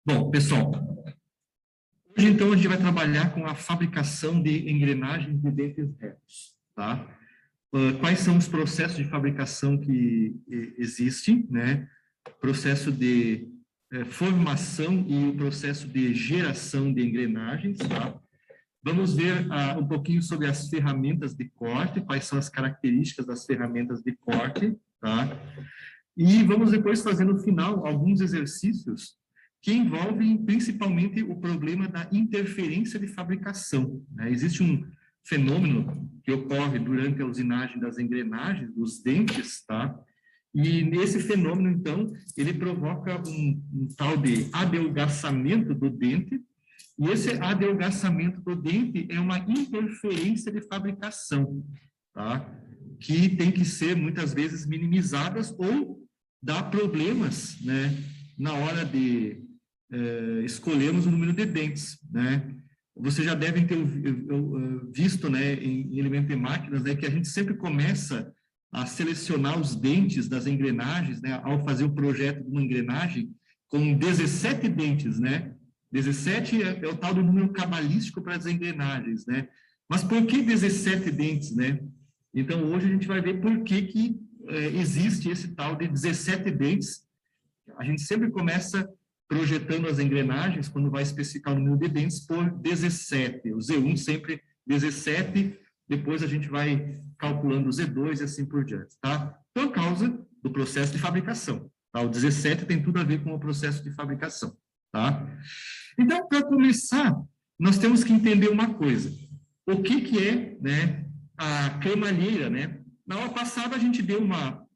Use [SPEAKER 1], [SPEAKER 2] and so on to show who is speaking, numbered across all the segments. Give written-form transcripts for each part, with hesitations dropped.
[SPEAKER 1] Bom, pessoal, hoje então a gente vai trabalhar com a fabricação de engrenagens de dentes retos, tá? Quais são os processos de fabricação que existem, né? Processo de formação e o processo de geração de engrenagens, tá? Vamos ver um pouquinho sobre as ferramentas de corte, quais são as características das ferramentas de corte, tá? E vamos depois fazer no final alguns exercícios que envolvem principalmente o problema da interferência de fabricação, né? Existe um fenômeno que ocorre durante a usinagem das engrenagens, dos dentes, tá? E nesse fenômeno, então, ele provoca um tal de adelgaçamento do dente, e esse adelgaçamento do dente é uma interferência de fabricação, tá? Que tem que ser, muitas vezes, minimizadas ou dá problemas, né, na hora de escolhermos o número de dentes, né? Vocês já devem ter visto, né, em elemento de máquinas, né, que a gente sempre começa a selecionar os dentes das engrenagens, né, ao fazer o projeto de uma engrenagem com 17 dentes, né? 17 é o tal do número cabalístico para as engrenagens, né? Mas por que 17 dentes, né? Então, hoje a gente vai ver por que existe esse tal de 17 dentes. A gente sempre começa projetando as engrenagens, quando vai especificar o número de dentes, por 17. O Z1 sempre 17, depois a gente vai calculando o Z2 e assim por diante, tá? Por causa do processo de fabricação, tá? O 17 tem tudo a ver com o processo de fabricação, tá? Então, para começar, nós temos que entender uma coisa. O que é, né, a cremalheira, né? Na aula passada, a gente deu uma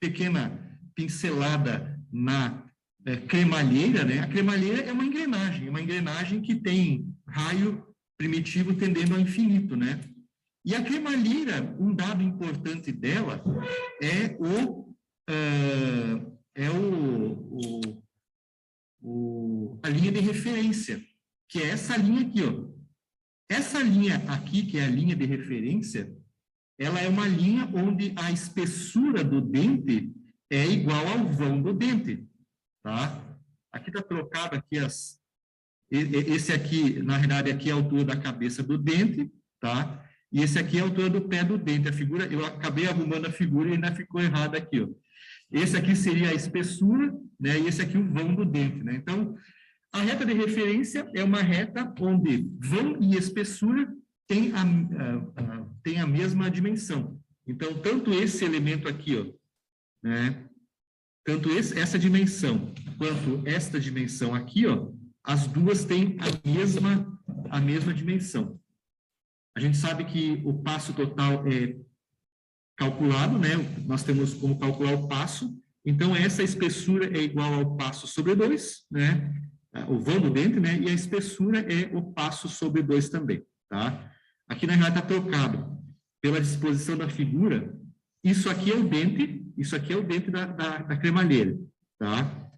[SPEAKER 1] pequena pincelada na cremalheira, né? A cremalheira é uma engrenagem que tem raio primitivo tendendo ao infinito, né? E a cremalheira, um dado importante dela é a linha de referência, que é essa linha aqui, ó. Essa linha aqui, que é a linha de referência, ela é uma linha onde a espessura do dente é igual ao vão do dente, tá? Aqui está trocado aqui esse aqui, na verdade, aqui é a altura da cabeça do dente, tá? E esse aqui é a altura do pé do dente. A figura, eu acabei arrumando a figura e ainda ficou errada aqui, ó. Esse aqui seria a espessura, né? E esse aqui o vão do dente, né? Então, a reta de referência é uma reta onde vão e espessura têm a mesma dimensão. Então, tanto esse elemento aqui, ó, né? Tanto essa dimensão quanto esta dimensão aqui, ó, as duas têm a mesma dimensão. A gente sabe que o passo total é calculado, né? Nós temos como calcular o passo. Então, essa espessura é igual ao passo sobre 2, né? O vão do dente, né? E a espessura é o passo sobre 2 também, tá? Aqui, na realidade, está trocado pela disposição da figura. Isso aqui é o dente, da cremalheira, tá?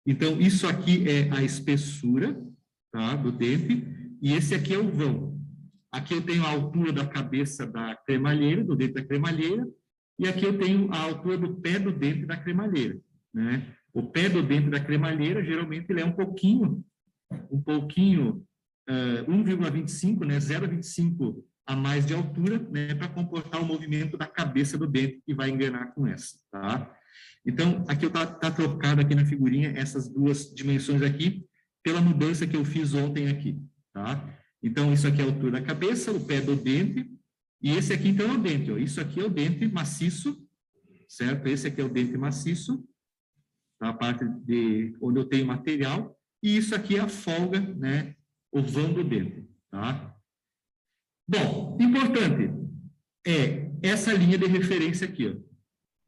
[SPEAKER 1] Então, isso aqui é a espessura, tá? Do dente, e esse aqui é o vão. Aqui eu tenho a altura da cabeça da cremalheira, do dente da cremalheira, e aqui eu tenho a altura do pé do dente da cremalheira, né? O pé do dente da cremalheira, geralmente, ele é um pouquinho, 1,25, né? 0,25 a mais de altura, né? Para comportar o movimento da cabeça do dente que vai engrenar com essa, tá? Então, aqui está trocado aqui na figurinha essas duas dimensões aqui, pela mudança que eu fiz ontem aqui, tá? Então, isso aqui é a altura da cabeça, o pé do dente, e esse aqui, então, é o dente, ó. Isso aqui é o dente maciço, certo? Esse aqui é o dente maciço, tá? A parte de onde eu tenho material, e isso aqui é a folga, né? O vão do dente, tá? Bom, importante é essa linha de referência aqui, ó.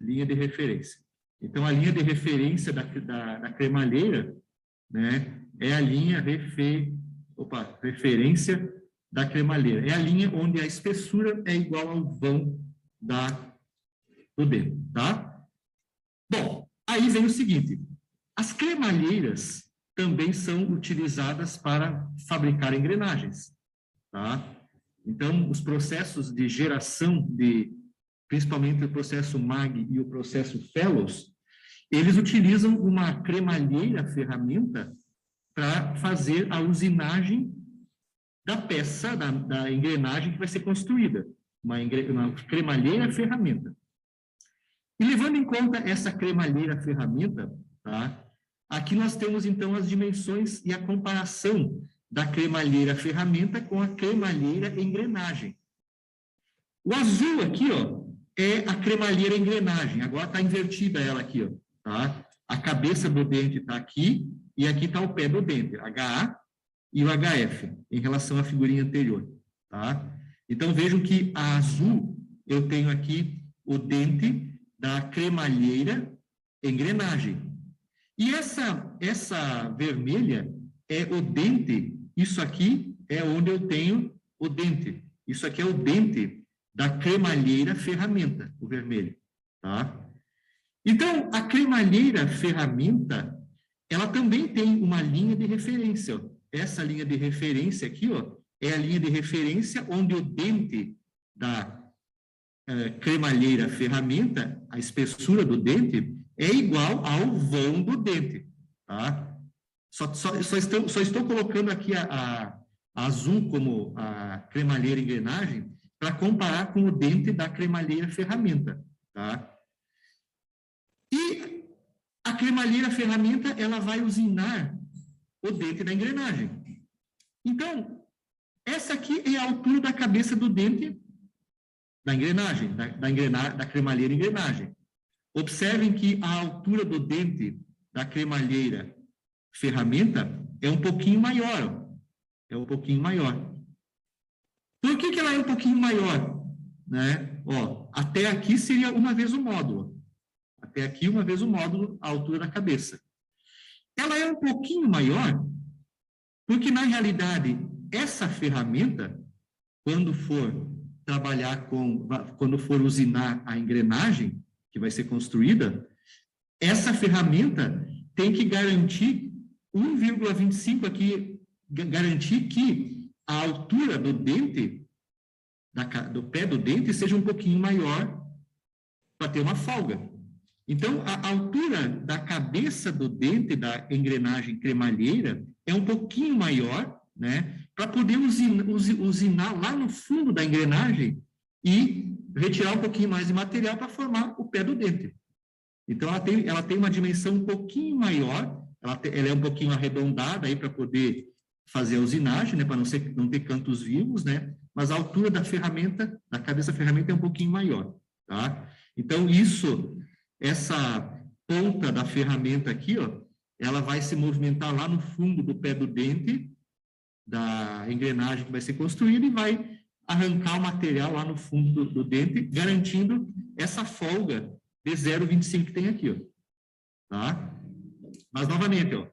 [SPEAKER 1] Linha de referência. Então, a linha de referência da cremalheira, né, é a linha referência da cremalheira. É a linha onde a espessura é igual ao vão do dente, tá? Bom, aí vem o seguinte. As cremalheiras também são utilizadas para fabricar engrenagens, tá? Então, os processos de geração principalmente o processo MAG e o processo Fellows, eles utilizam uma cremalheira ferramenta para fazer a usinagem da peça, da engrenagem que vai ser construída. Uma cremalheira ferramenta. E levando em conta essa cremalheira ferramenta, tá? Aqui nós temos, então, as dimensões e a comparação da cremalheira ferramenta com a cremalheira engrenagem. O azul aqui, ó, é a cremalheira engrenagem. Agora está invertida ela aqui, ó, tá? A cabeça do dente está aqui e aqui está o pé do dente, HA e o HF, em relação à figurinha anterior, tá? Então, vejam que a azul, eu tenho aqui o dente da cremalheira engrenagem. E essa vermelha é o dente, isso aqui é onde eu tenho o dente. Isso aqui é o dente da cremalheira ferramenta, o vermelho, tá? Então, a cremalheira ferramenta, ela também tem uma linha de referência, ó. Essa linha de referência aqui, ó, é a linha de referência onde o dente da cremalheira ferramenta, a espessura do dente, é igual ao vão do dente, tá? Só estou colocando aqui a azul como a cremalheira engrenagem para comparar com o dente da cremalheira ferramenta, tá? E a cremalheira ferramenta, ela vai usinar o dente da engrenagem. Então, essa aqui é a altura da cabeça do dente da engrenagem, da cremalheira engrenagem. Observem que a altura do dente da cremalheira ferramenta é um pouquinho maior. É um pouquinho maior. Por que ela é um pouquinho maior? Né? Ó, até aqui seria uma vez o módulo. Até aqui, uma vez o módulo, a altura da cabeça. Ela é um pouquinho maior, porque, na realidade, essa ferramenta, quando for trabalhar quando for usinar a engrenagem que vai ser construída, essa ferramenta tem que garantir 1,25 aqui, garantir que a altura do dente, do pé do dente, seja um pouquinho maior para ter uma folga. Então, a altura da cabeça do dente da engrenagem cremalheira é um pouquinho maior, né, para poder usinar lá no fundo da engrenagem e retirar um pouquinho mais de material para formar o pé do dente. Então, ela tem uma dimensão um pouquinho maior, ela é um pouquinho arredondada aí para poder fazer a usinagem, né, para não ter cantos vivos, né, mas a altura da ferramenta, da cabeça da ferramenta é um pouquinho maior, tá? Então, essa ponta da ferramenta aqui, ó, ela vai se movimentar lá no fundo do pé do dente, da engrenagem que vai ser construída, e vai arrancar o material lá no fundo do dente, garantindo essa folga de 0,25 que tem aqui, ó. Tá? Mas, novamente, ó,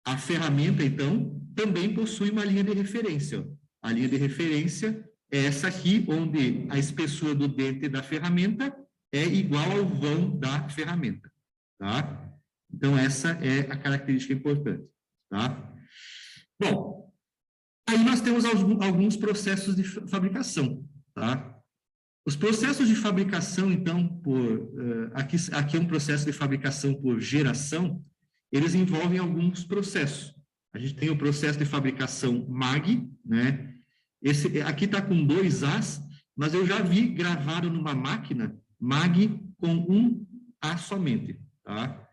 [SPEAKER 1] a ferramenta, então, também possui uma linha de referência, ó. A linha de referência é essa aqui, onde a espessura do dente da ferramenta é igual ao vão da ferramenta, tá? Então, essa é a característica importante, tá? Bom, aí nós temos alguns processos de fabricação, tá? Os processos de fabricação, então, aqui é um processo de fabricação por geração, eles envolvem alguns processos. A gente tem o processo de fabricação MAG, né? Aqui está com 2 As, mas eu já vi gravado numa máquina MAG com 1 A somente, tá?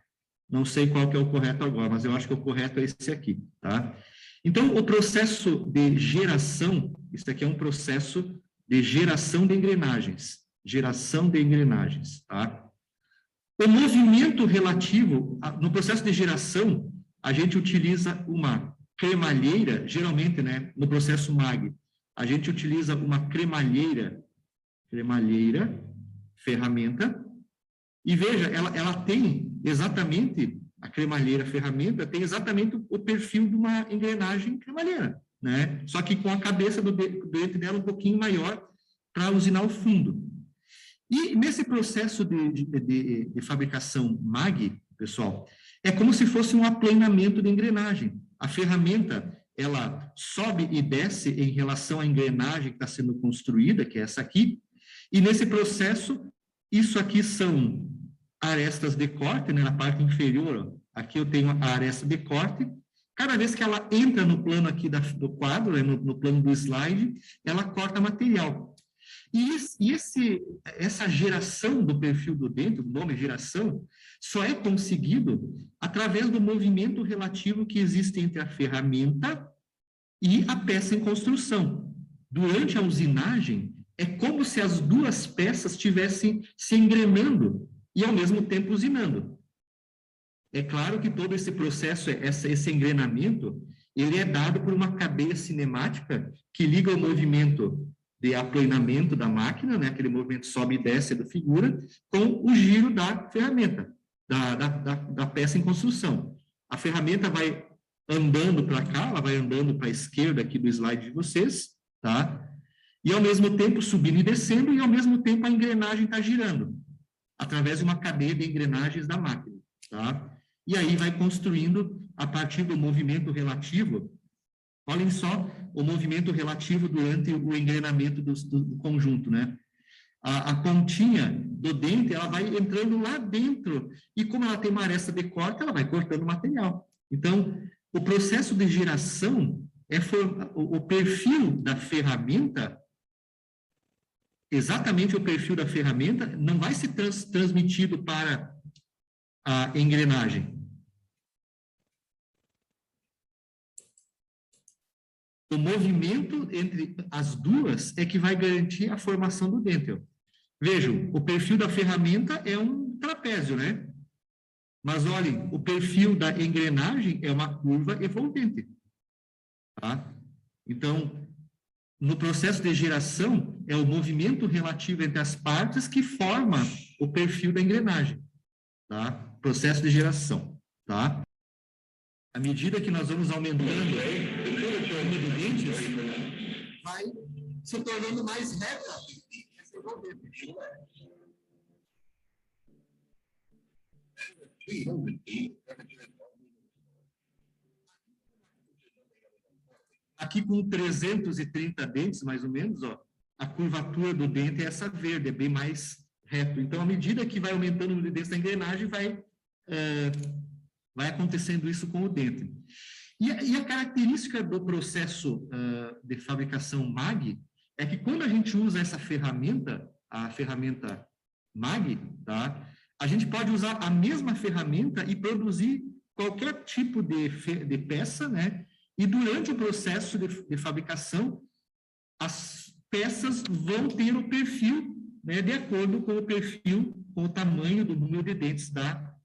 [SPEAKER 1] Não sei qual que é o correto agora, mas eu acho que o correto é esse aqui, tá? Então, o processo de geração, isso aqui é um processo de geração de engrenagens, tá? O movimento relativo, no processo de geração, a gente utiliza uma cremalheira, geralmente, né, no processo MAG, a gente utiliza uma cremalheira, ferramenta, e veja, ela tem exatamente, a cremalheira ferramenta tem exatamente o perfil de uma engrenagem cremalheira, né? Só que com a cabeça do dente dela um pouquinho maior para usinar o fundo. E nesse processo de fabricação MAG, pessoal, é como se fosse um aplanamento de engrenagem. A ferramenta, ela sobe e desce em relação à engrenagem que está sendo construída, que é essa aqui, e nesse processo, isso aqui são arestas de corte, né, na parte inferior, ó. Aqui eu tenho a aresta de corte. Cada vez que ela entra no plano aqui do quadro, né, no plano do slide, ela corta material. E essa geração do perfil do dente, o nome geração, só é conseguido através do movimento relativo que existe entre a ferramenta e a peça em construção. Durante a usinagem, é como se as duas peças estivessem se engrenando e, ao mesmo tempo, usinando. É claro que todo esse processo, esse engrenamento, ele é dado por uma cadeia cinemática que liga o movimento de aplanamento da máquina, né, aquele movimento sobe e desce da figura, com o giro da ferramenta, da peça em construção. A ferramenta vai andando para cá, ela vai andando para a esquerda aqui do slide de vocês, tá? E ao mesmo tempo subindo e descendo, e ao mesmo tempo a engrenagem está girando, através de uma cadeia de engrenagens da máquina, tá? E aí vai construindo, a partir do movimento relativo, olhem só o movimento relativo durante o engrenamento do conjunto, né? A pontinha do dente, ela vai entrando lá dentro, e como ela tem uma aresta de corte, ela vai cortando o material. Então, o processo de geração o perfil da ferramenta, exatamente o perfil da ferramenta, não vai ser transmitido para a engrenagem. O movimento entre as duas é que vai garantir a formação do dente. Ó. Vejam, o perfil da ferramenta é um trapézio, né? Mas olhem, o perfil da engrenagem é uma curva evolvente. Tá? Então, no processo de geração, é o movimento relativo entre as partes que forma o perfil da engrenagem. Tá? Processo de geração. Tá? À medida que nós vamos aumentando o torno de dentes, vai se tornando mais reta. Aqui com 330 dentes, mais ou menos, ó, a curvatura do dente é essa verde, é bem mais reto. Então, à medida que vai aumentando o número de dentes da engrenagem, vai acontecendo isso com o dente. E a característica do processo de fabricação MAG é que quando a gente usa essa ferramenta, a ferramenta MAG, tá, a gente pode usar a mesma ferramenta e produzir qualquer tipo de peça, né? E durante o processo de fabricação, as peças vão ter o perfil, né, de acordo com o perfil, com o tamanho do número de dentes da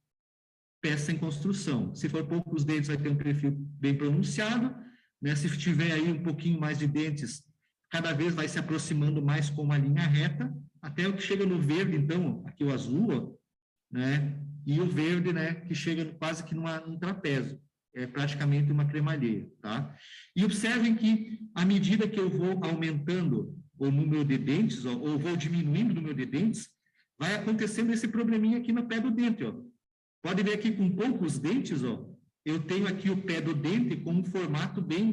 [SPEAKER 1] peça em construção. Se for poucos dentes, vai ter um perfil bem pronunciado, né? Se tiver aí um pouquinho mais de dentes, cada vez vai se aproximando mais com uma linha reta, até o que chega no verde, então, aqui o azul, ó, né? E o verde, né, que chega quase que num trapézio. É praticamente uma cremalheira, tá? E observem que, à medida que eu vou aumentando o número de dentes, ó, ou vou diminuindo o número de dentes, vai acontecendo esse probleminha aqui no pé do dente, ó. Pode ver aqui com poucos dentes, ó, eu tenho aqui o pé do dente com um formato bem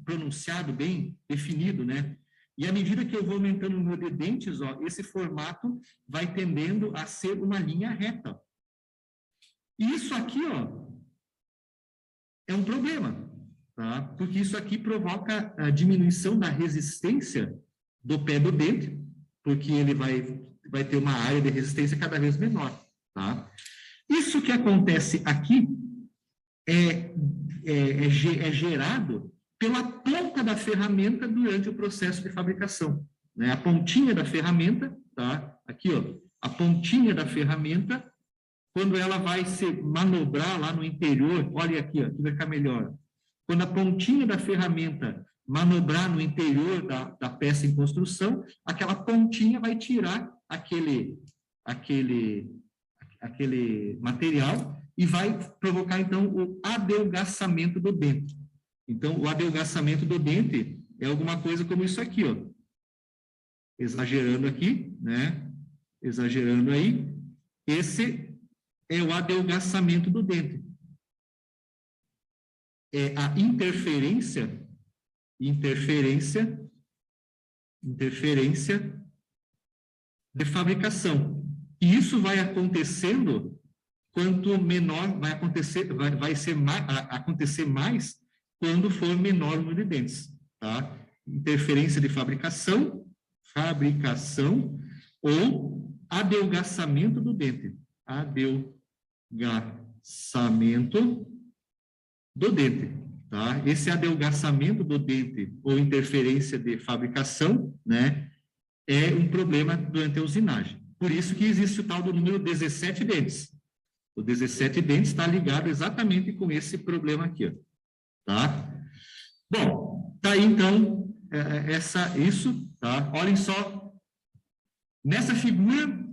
[SPEAKER 1] pronunciado, bem definido, né? E à medida que eu vou aumentando o número de dentes, ó, esse formato vai tendendo a ser uma linha reta. E isso aqui, ó, é um problema, tá? Porque isso aqui provoca a diminuição da resistência do pé do dente, porque ele vai ter uma área de resistência cada vez menor, tá? Isso que acontece aqui é gerado pela ponta da ferramenta durante o processo de fabricação, né? A pontinha da ferramenta, tá? Aqui, ó, a pontinha da ferramenta, quando ela vai se manobrar lá no interior, olha aqui, ó, aqui vai ficar melhor. Quando a pontinha da ferramenta manobrar no interior da peça em construção, aquela pontinha vai tirar aquele material e vai provocar, então, o adelgaçamento do dente. Então, o adelgaçamento do dente é alguma coisa como isso aqui, ó. Exagerando aqui, né? Exagerando aí. Esse é o adelgaçamento do dente. É a interferência de fabricação. E isso vai acontecendo quanto menor vai acontecer, acontecer mais quando for menor o número de dentes, tá? Interferência de fabricação ou adelgaçamento do dente. Adelgaçamento do dente, tá? Esse adelgaçamento do dente ou interferência de fabricação, né, é um problema durante a usinagem. Por isso que existe o tal do número 17 dentes. O 17 dentes está ligado exatamente com esse problema aqui, ó, tá? Bom, tá aí então isso, tá? Olhem só, nessa figura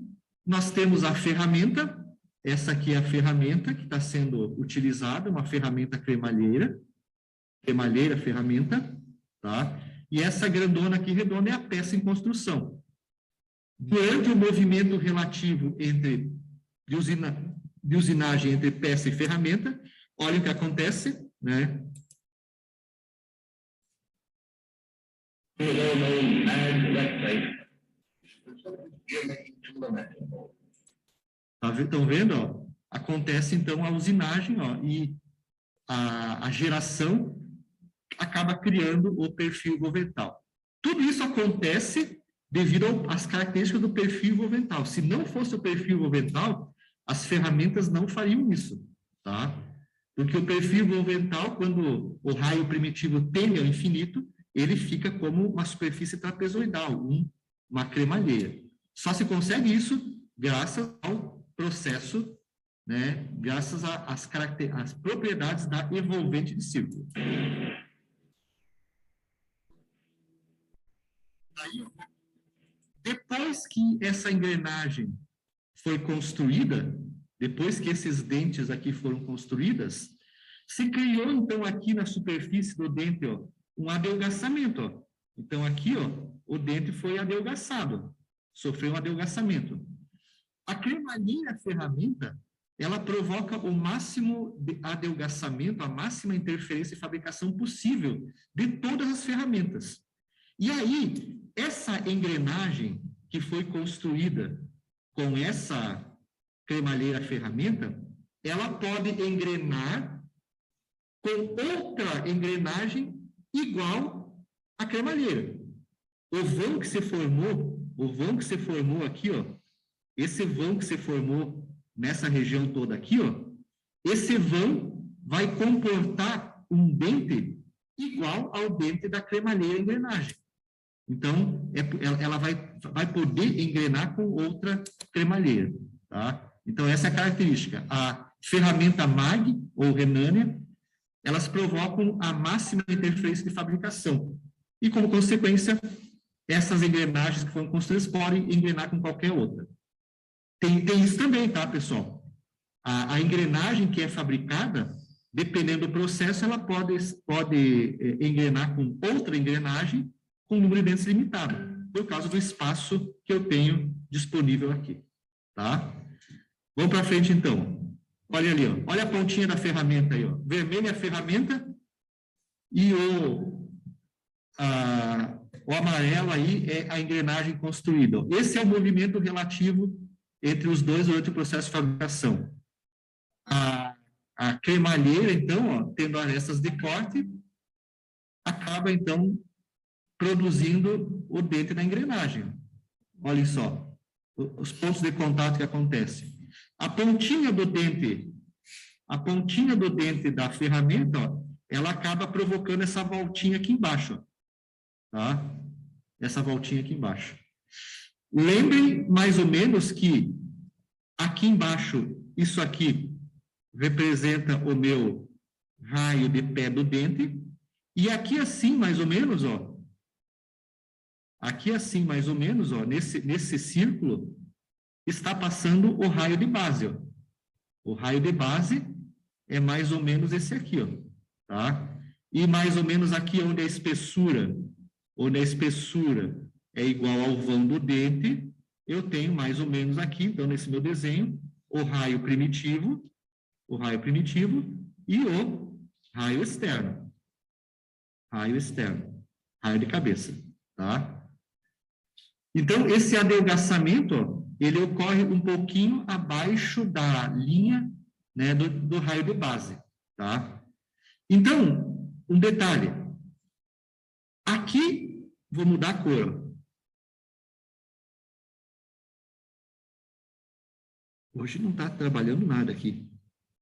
[SPEAKER 1] nós temos a ferramenta. Essa aqui é a ferramenta que está sendo utilizada, uma ferramenta cremalheira, ferramenta, tá? E essa grandona aqui redonda é a peça em construção. Durante o movimento relativo de usinagem entre peça e ferramenta, olha o que acontece, né? Estão vendo? Ó? Acontece, então, a usinagem, ó, e a geração acaba criando o perfil envolvental. Tudo isso acontece devido às características do perfil envolvental. Se não fosse o perfil envolvental, as ferramentas não fariam isso, tá? Porque o perfil envolvental, quando o raio primitivo tende ao infinito, ele fica como uma superfície trapezoidal, uma cremalheira. Só se consegue isso graças ao processo, né, graças às propriedades da envolvente de círculo. Aí, depois que essa engrenagem foi construída, depois que esses dentes aqui foram construídas, se criou, então, aqui na superfície do dente, ó, um adelgaçamento. Ó. Então, aqui, ó, o dente foi adelgaçado, sofreu um adelgaçamento. A cremalheira ferramenta, ela provoca o máximo de adelgaçamento, a máxima interferência e fabricação possível de todas as ferramentas. E aí, essa engrenagem que foi construída com essa cremalheira ferramenta, ela pode engrenar com outra engrenagem igual à cremalheira. O vão que se formou aqui, ó, esse vão que se formou nessa região toda aqui, ó, esse vão vai comportar um dente igual ao dente da cremalheira engrenagem. Então, ela vai poder engrenar com outra cremalheira, tá? Então, essa é a característica. A ferramenta MAG, ou Renânia, elas provocam a máxima interferência de fabricação. E, como consequência, essas engrenagens que foram construídas podem engrenar com qualquer outra. Tem isso também, tá, pessoal? A engrenagem que é fabricada, dependendo do processo, ela pode engrenar com outra engrenagem com um número de dentes limitado, por causa do espaço que eu tenho disponível aqui, tá? Vamos para frente, então. Olha ali, ó. Olha a pontinha da ferramenta aí, ó. Vermelha é a ferramenta e o amarelo aí é a engrenagem construída. Esse é o movimento relativo entre os dois durante o processo de fabricação. A cremalheira, então, ó, tendo arestas de corte, acaba, então, produzindo o dente da engrenagem. Olhem só, os pontos de contato que acontecem. A pontinha do dente da ferramenta, ó, ela acaba provocando essa voltinha aqui embaixo, ó, tá? Essa voltinha aqui embaixo. Lembrem mais ou menos que aqui embaixo, isso aqui representa o meu raio de pé do dente, e aqui assim, mais ou menos, ó, aqui assim, mais ou menos, ó, nesse círculo, está passando o raio de base, ó. O raio de base é mais ou menos esse aqui, ó, tá? E mais ou menos aqui onde a espessura é igual ao vão do dente, eu tenho mais ou menos aqui, então, nesse meu desenho, o raio primitivo e o raio externo, raio de cabeça, tá? Então, esse adelgaçamento, ó, ele ocorre um pouquinho abaixo da linha, né, do raio de base, tá? Então, um detalhe. Aqui, vou mudar a cor. Hoje não está trabalhando nada aqui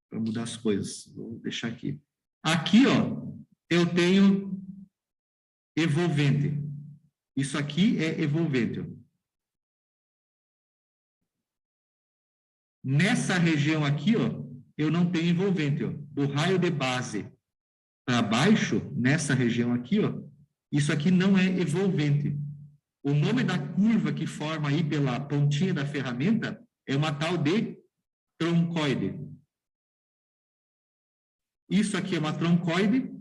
[SPEAKER 1] para mudar as coisas. Vou deixar aqui. Aqui, ó, eu tenho evolvente. Isso aqui é evolvente. Ó. Nessa região aqui, ó, eu não tenho envolvente. Ó. Do raio de base para baixo, nessa região aqui, ó, isso aqui não é evolvente. O nome da curva que forma aí pela pontinha da ferramenta é uma tal de troncoide. Isso aqui é uma troncoide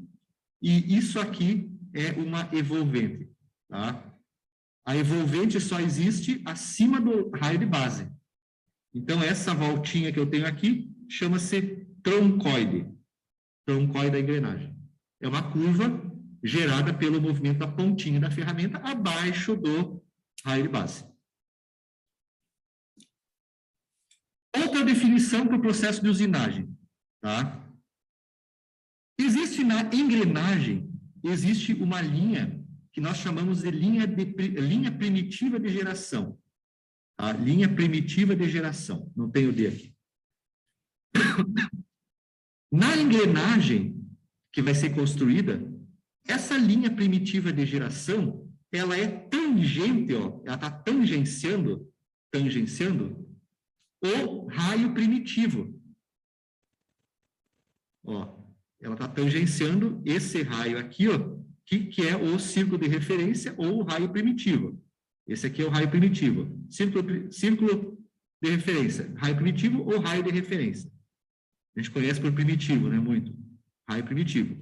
[SPEAKER 1] e isso aqui é uma evolvente, tá? A evolvente só existe acima do raio de base. Então, essa voltinha que eu tenho aqui chama-se troncoide. Troncoide da engrenagem. É uma curva gerada pelo movimento da pontinha da ferramenta abaixo do raio de base. Outra definição para o processo de usinagem, tá? Existe na engrenagem, existe uma linha que nós chamamos de linha primitiva de geração. A linha primitiva de geração, não tem o D aqui. Na engrenagem que vai ser construída, essa linha primitiva de geração, ela é tangente, ó, ela está tangenciando o raio primitivo. Ó, ela está tangenciando esse raio aqui, ó, que é o círculo de referência ou o raio primitivo. Esse aqui é o raio primitivo. Círculo de referência, raio primitivo ou raio de referência. A gente conhece por primitivo, né? Muito. Raio primitivo.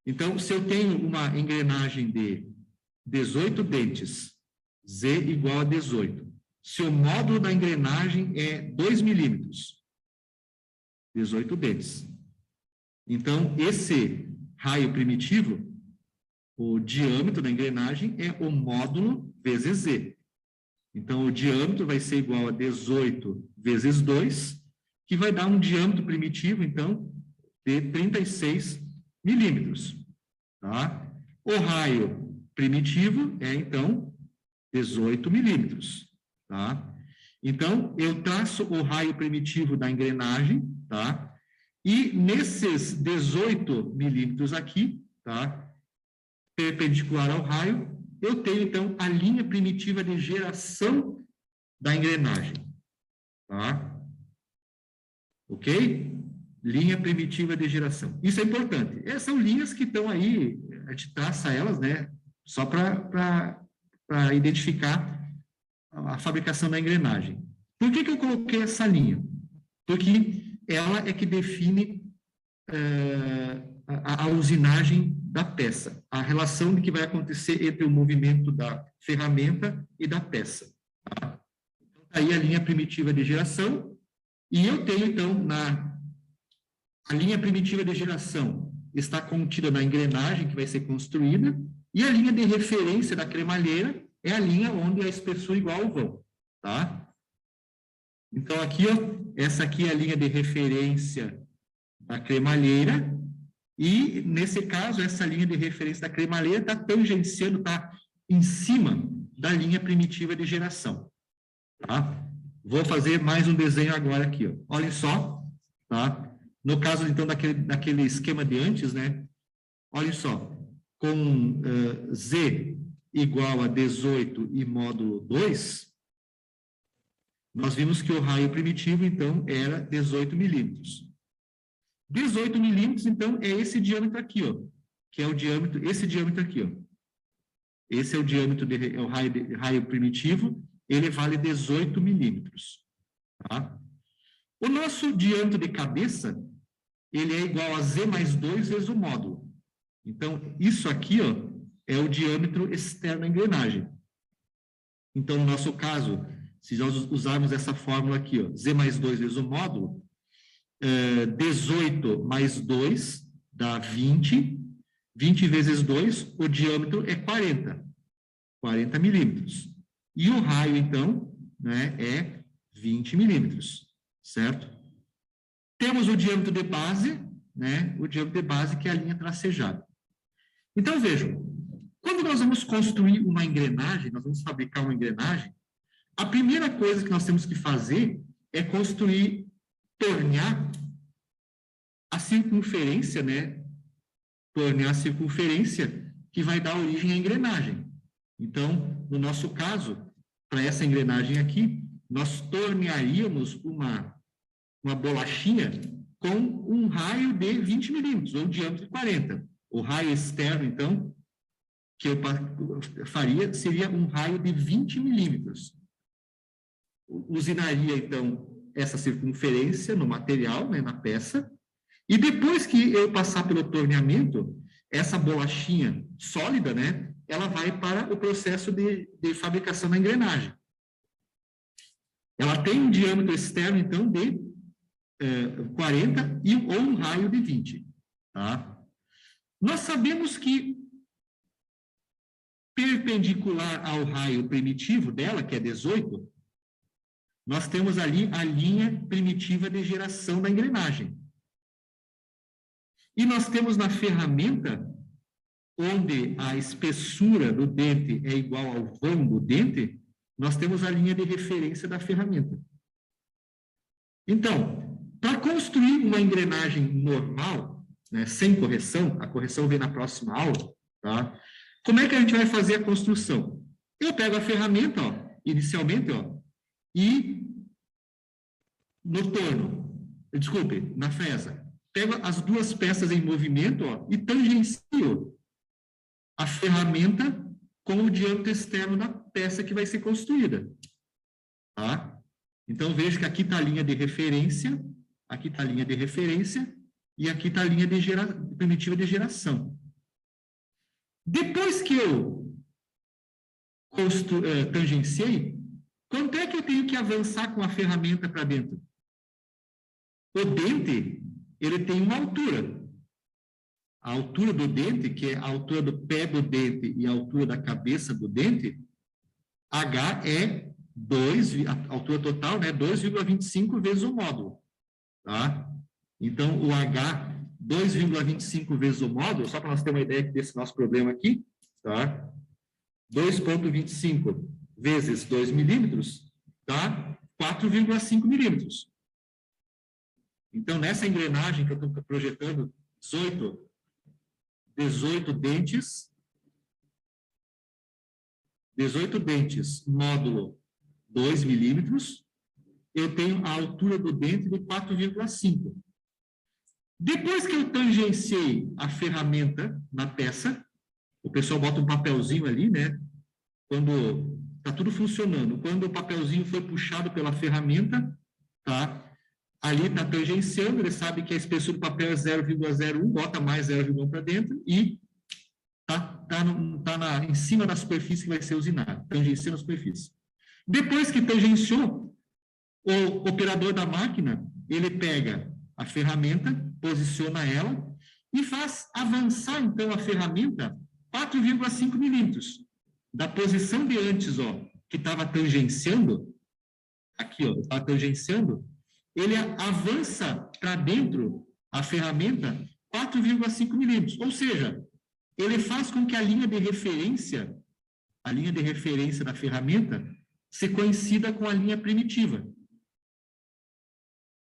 [SPEAKER 1] Então, se eu tenho uma engrenagem de 18 dentes, Z igual a 18. Se o módulo da engrenagem é 2 milímetros, 18 dentes. Então, esse raio primitivo, o diâmetro da engrenagem é o módulo vezes Z. Então, o diâmetro vai ser igual a 18 vezes 2, que vai dar um diâmetro primitivo, então, de 36 milímetros. Tá? O raio primitivo é, então, 18 milímetros. Tá? Então, eu traço o raio primitivo da engrenagem, tá? E nesses 18 milímetros aqui, tá? Perpendicular ao raio, eu tenho, então, a linha primitiva de geração da engrenagem. Tá? Ok? Linha primitiva de geração. Isso é importante. Essas são linhas que estão aí, a gente traça elas, né? Só para identificar a fabricação da engrenagem. Por que eu coloquei essa linha? Porque ela é que define a usinagem da peça, a relação que vai acontecer entre o movimento da ferramenta e da peça. Tá? Então, aí a linha primitiva de geração, e eu tenho, então, a linha primitiva de geração está contida na engrenagem que vai ser construída, e a linha de referência da cremalheira é a linha onde a espessura igual ao vão, tá? Então, aqui, ó, essa aqui é a linha de referência da cremalheira, e, nesse caso, essa linha de referência da cremalheira está tangenciando, está em cima da linha primitiva de geração, tá? Vou fazer mais um desenho agora aqui, ó. Olhem só, tá? No caso, então, daquele esquema de antes, né? Olhem só, com Z igual a 18 e módulo 2, nós vimos que o raio primitivo, então, era 18 milímetros. 18 milímetros, então, é esse diâmetro aqui, ó, que é o diâmetro, esse diâmetro aqui, ó. Esse é o diâmetro, é o raio primitivo, ele vale 18 milímetros, tá? O nosso diâmetro de cabeça, ele é igual a Z mais 2 vezes o módulo. Então, isso aqui, ó, é o diâmetro externo da engrenagem. Então, no nosso caso, se nós usarmos essa fórmula aqui, ó, Z mais 2 vezes o módulo, 18 mais 2 dá 20. 20 vezes 2, o diâmetro é 40 milímetros. E o raio, então, né, é 20 milímetros, certo? Temos o diâmetro de base, né, o diâmetro de base, que é a linha tracejada. Então, vejam, quando nós vamos construir uma engrenagem, nós vamos fabricar uma engrenagem, a primeira coisa que nós temos que fazer é construir, tornear a circunferência, né? Tornear a circunferência que vai dar origem à engrenagem. Então, no nosso caso, para essa engrenagem aqui, nós tornearíamos uma bolachinha com um raio de 20 milímetros, ou um diâmetro de 40. O raio externo, então, que eu faria seria um raio de 20 milímetros. Usinaria, então, essa circunferência no material, né, na peça, e depois que eu passar pelo torneamento, essa bolachinha sólida, né, ela vai para o processo de fabricação da engrenagem. Ela tem um diâmetro externo, então, de 40 ou um raio de 20. Tá? Nós sabemos que perpendicular ao raio primitivo dela, que é 18, nós temos ali a linha primitiva de geração da engrenagem. E nós temos na ferramenta, onde a espessura do dente é igual ao vão do dente, nós temos a linha de referência da ferramenta. Então, para construir uma engrenagem normal, né, sem correção, a correção vem na próxima aula, tá? Como é que a gente vai fazer a construção? Eu pego a ferramenta, ó, inicialmente, ó, e no torno, desculpe, na fresa, pego as duas peças em movimento, ó, e tangencio a ferramenta com o diâmetro externo da peça que vai ser construída. Tá? Então, vejo que aqui está a linha de referência, aqui está a linha de referência, e aqui está a linha de primitiva de geração. Depois que eu tangenciei, quanto é que eu tenho que avançar com a ferramenta para dentro? O dente, ele tem uma altura. A altura do dente, que é a altura do pé do dente e a altura da cabeça do dente, H é 2, a altura total, né, 2,25 vezes o módulo. Tá? Então, o H, 2,25 vezes o módulo, só para nós termos uma ideia desse nosso problema aqui, tá? 2,25 vezes 2 milímetros, tá? 4,5 milímetros. Então, nessa engrenagem que eu estou projetando, 18 dentes, módulo 2 milímetros, eu tenho a altura do dente de 4,5. Depois que eu tangenciei a ferramenta na peça, o pessoal bota um papelzinho ali, né? Quando está tudo funcionando, quando o papelzinho foi puxado pela ferramenta, tá? Ali está tangenciando, ele sabe que a espessura do papel é 0,01, bota mais 0,1 para dentro e está em cima da superfície que vai ser usinada, tangenciando a superfície. Depois que tangenciou, o operador da máquina, ele pega a ferramenta, posiciona ela e faz avançar, então, a ferramenta 4,5 milímetros. Da posição de antes, ó, que estava tangenciando, aqui, ó, estava tangenciando, ele avança para dentro a ferramenta 4,5 milímetros. Ou seja, ele faz com que a linha de referência da ferramenta se coincida com a linha primitiva.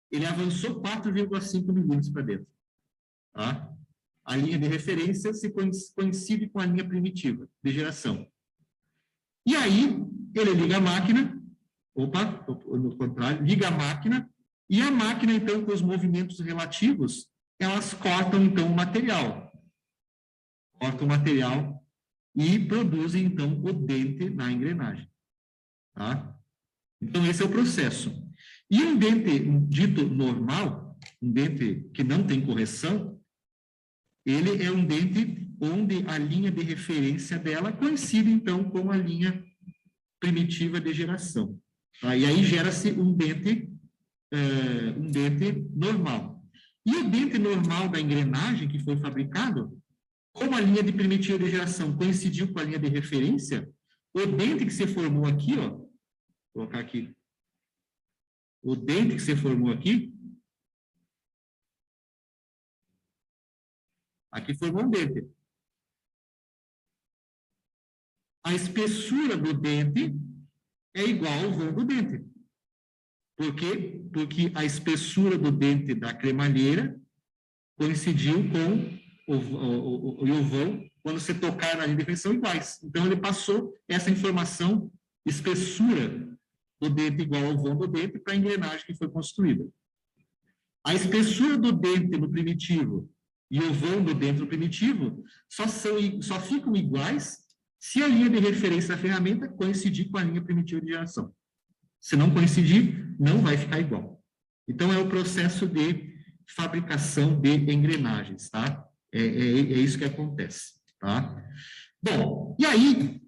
[SPEAKER 1] Ele avançou 4,5 milímetros para dentro. Tá? A linha de referência se coincide com a linha primitiva de geração. E aí, ele liga a máquina, no contrário, liga a máquina, e a máquina, então, com os movimentos relativos, elas cortam, então, o material. Cortam o material e produzem, então, o dente na engrenagem. Tá? Então, esse é o processo. E um dente dito normal, um dente que não tem correção, ele é um dente onde a linha de referência dela coincide, então, com a linha primitiva de geração. Tá? E aí gera-se um dente normal. E o dente normal da engrenagem que foi fabricado, como a linha de primitiva de geração coincidiu com a linha de referência, O dente que se formou aqui, ó, vou colocar aqui, o dente que se formou aqui, aqui formou um dente. A espessura do dente é igual ao vão do dente. Por quê? Porque a espessura do dente da cremalheira coincidiu com o vão, quando você tocar na linha de frente, são iguais. Então, ele passou essa informação, espessura do dente igual ao vão do dente, para a engrenagem que foi construída. A espessura do dente no primitivo e o vão do dente no primitivo só ficam iguais se a linha de referência da ferramenta coincidir com a linha primitiva de geração. Se não coincidir, não vai ficar igual. Então, é o processo de fabricação de engrenagens, tá? É isso que acontece, tá? Bom, e aí,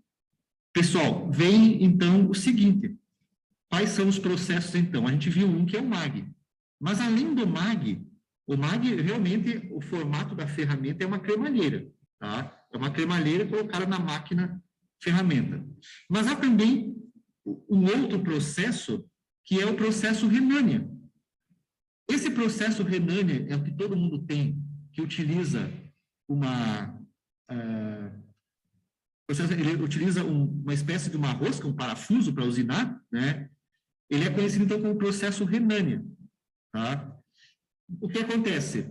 [SPEAKER 1] pessoal, vem, então, o seguinte. Quais são os processos, então? A gente viu um que é o MAG. Mas, além do MAG, o MAG, realmente, o formato da ferramenta é uma cremalheira, tá? É uma cremalheira colocada na máquina ferramenta. Mas há também um outro processo, que é o processo Renânia. Esse processo Renânia é o que todo mundo tem, que utiliza ele utiliza uma espécie de uma rosca, um parafuso para usinar, né? Ele é conhecido, então, como processo Renânia, tá? O que acontece?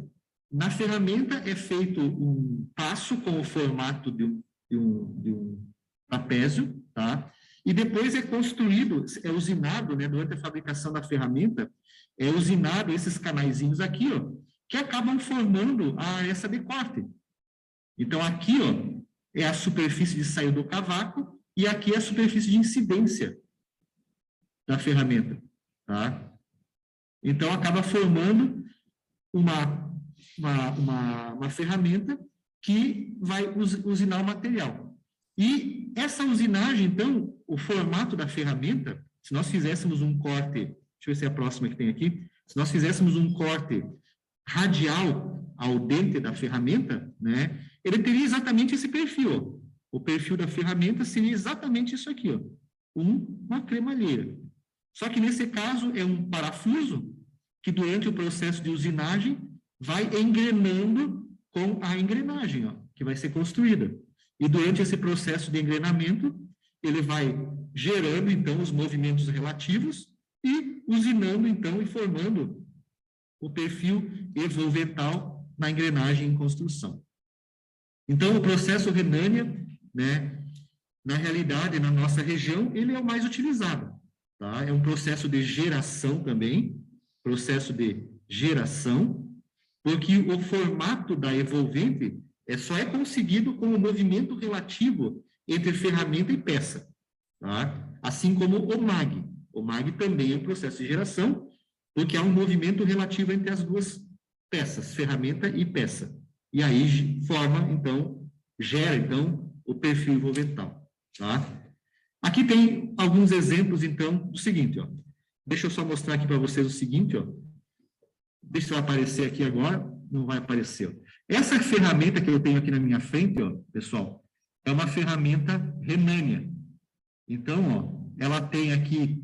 [SPEAKER 1] Na ferramenta é feito um passo com o formato de um trapézio, tá? E depois é construído, é usinado, né, durante a fabricação da ferramenta, é usinado esses canaizinhos aqui, ó, que acabam formando a aresta de corte. Então, aqui, ó, é a superfície de saída do cavaco e aqui é a superfície de incidência da ferramenta, tá? Então, acaba formando uma ferramenta que vai usinar o material. E essa usinagem, então, o formato da ferramenta, se nós fizéssemos um corte, deixa eu ver se é a próxima que tem aqui, se nós fizéssemos um corte radial ao dente da ferramenta, né, ele teria exatamente esse perfil. Ó. O perfil da ferramenta seria exatamente isso aqui, ó, uma cremalheira. Só que, nesse caso, é um parafuso que, durante o processo de usinagem, vai engrenando com a engrenagem, ó, que vai ser construída. E, durante esse processo de engrenamento, ele vai gerando, então, os movimentos relativos e usinando, então, e formando o perfil evolvental na engrenagem em construção. Então, o processo Renânia, né, na realidade, na nossa região, ele é o mais utilizado. Tá? É um processo de geração também, processo de geração, porque o formato da evolvente só é conseguido com o movimento relativo entre ferramenta e peça. Tá? Assim como o MAG. O MAG também é um processo de geração, porque há um movimento relativo entre as duas peças, ferramenta e peça. E aí forma, então, gera, então, o perfil envolvental. Tá? Aqui tem alguns exemplos, então, do seguinte, ó. Deixa eu só mostrar aqui para vocês o seguinte, ó. Deixa se vai aparecer aqui agora. Não vai aparecer. Ó. Essa ferramenta que eu tenho aqui na minha frente, ó, pessoal, é uma ferramenta Renânia. Então, ó, ela tem aqui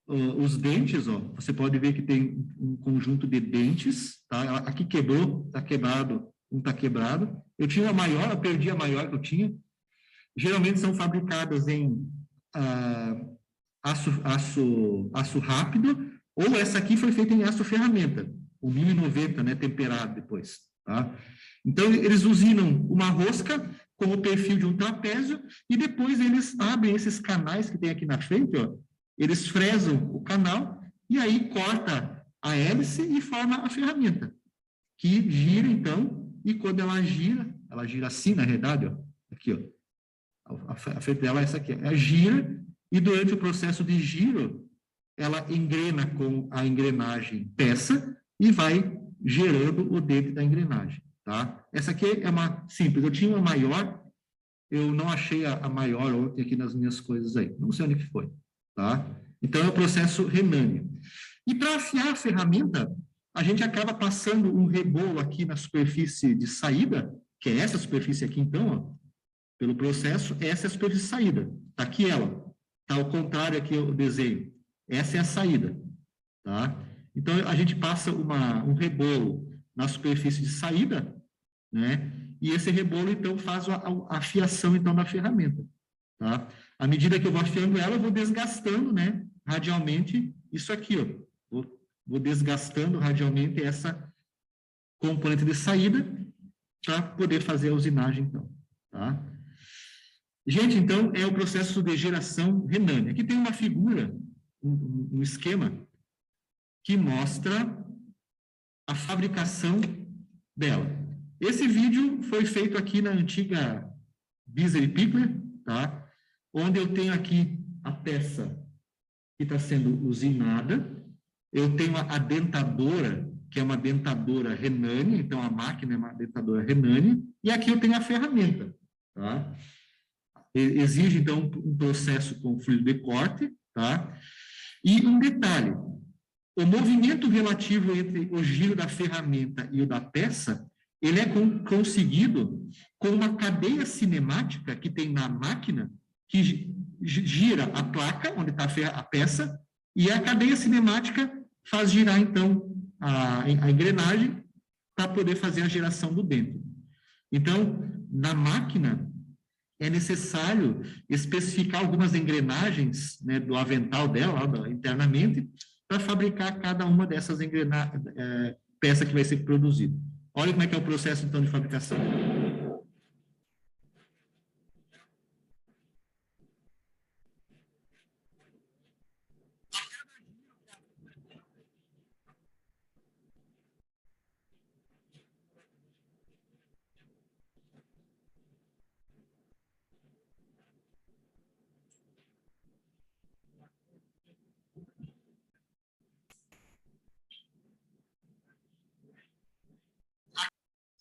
[SPEAKER 1] os dentes, ó, você pode ver que tem um conjunto de dentes, tá? Aqui quebrou, está quebrado, um está quebrado. Eu tinha a maior, eu perdi a maior que eu tinha. Geralmente são fabricadas em aço rápido, ou essa aqui foi feita em aço ferramenta, o 1090, né, temperado depois, tá? Então, eles usinam uma rosca com o perfil de um trapézio e depois eles abrem esses canais que tem aqui na frente, ó, eles fresam o canal e aí corta a hélice e forma a ferramenta, que gira, então, e quando ela gira assim, na realidade, ó, aqui, ó, a frente dela é essa aqui, ela gira e durante o processo de giro, ela engrena com a engrenagem peça e vai gerando o dente da engrenagem, tá? Essa aqui é uma simples, eu tinha uma maior, eu não achei a maior ontem aqui nas minhas coisas aí, não sei onde que foi, tá? Então, é o processo Renânia. E para afiar a ferramenta, a gente acaba passando um rebolo aqui na superfície de saída, que é essa superfície aqui, então, ó, pelo processo, essa é a superfície de saída. Está aqui ela. Está ao contrário aqui o desenho. Essa é a saída. Tá? Então, a gente passa um rebolo na superfície de saída, né? E esse rebolo, então, faz a afiação, então, da ferramenta. Tá? À medida que eu vou afiando ela, eu vou desgastando, né, radialmente isso aqui, ó. Vou desgastando radialmente essa componente de saída para poder fazer a usinagem, então. Tá? Gente, então, é o processo de geração Renani. Aqui tem uma figura, um esquema, que mostra a fabricação dela. Esse vídeo foi feito aqui na antiga Beasley Pickler, tá? Onde eu tenho aqui a peça que está sendo usinada, eu tenho a dentadora, que é uma dentadora Renani, então a máquina é uma dentadora Renani, e aqui eu tenho a ferramenta, tá? Exige, então, um processo com fluido de corte, tá? E um detalhe, o movimento relativo entre o giro da ferramenta e o da peça, ele é conseguido com uma cadeia cinemática que tem na máquina, que gira a placa, onde está a peça, e a cadeia cinemática faz girar, então, a engrenagem para poder fazer a geração do dente. Então, na máquina, é necessário especificar algumas engrenagens, né, do avental dela, internamente, para fabricar cada uma dessas peças que vai ser produzida. Olha como é que é o processo, então, de fabricação.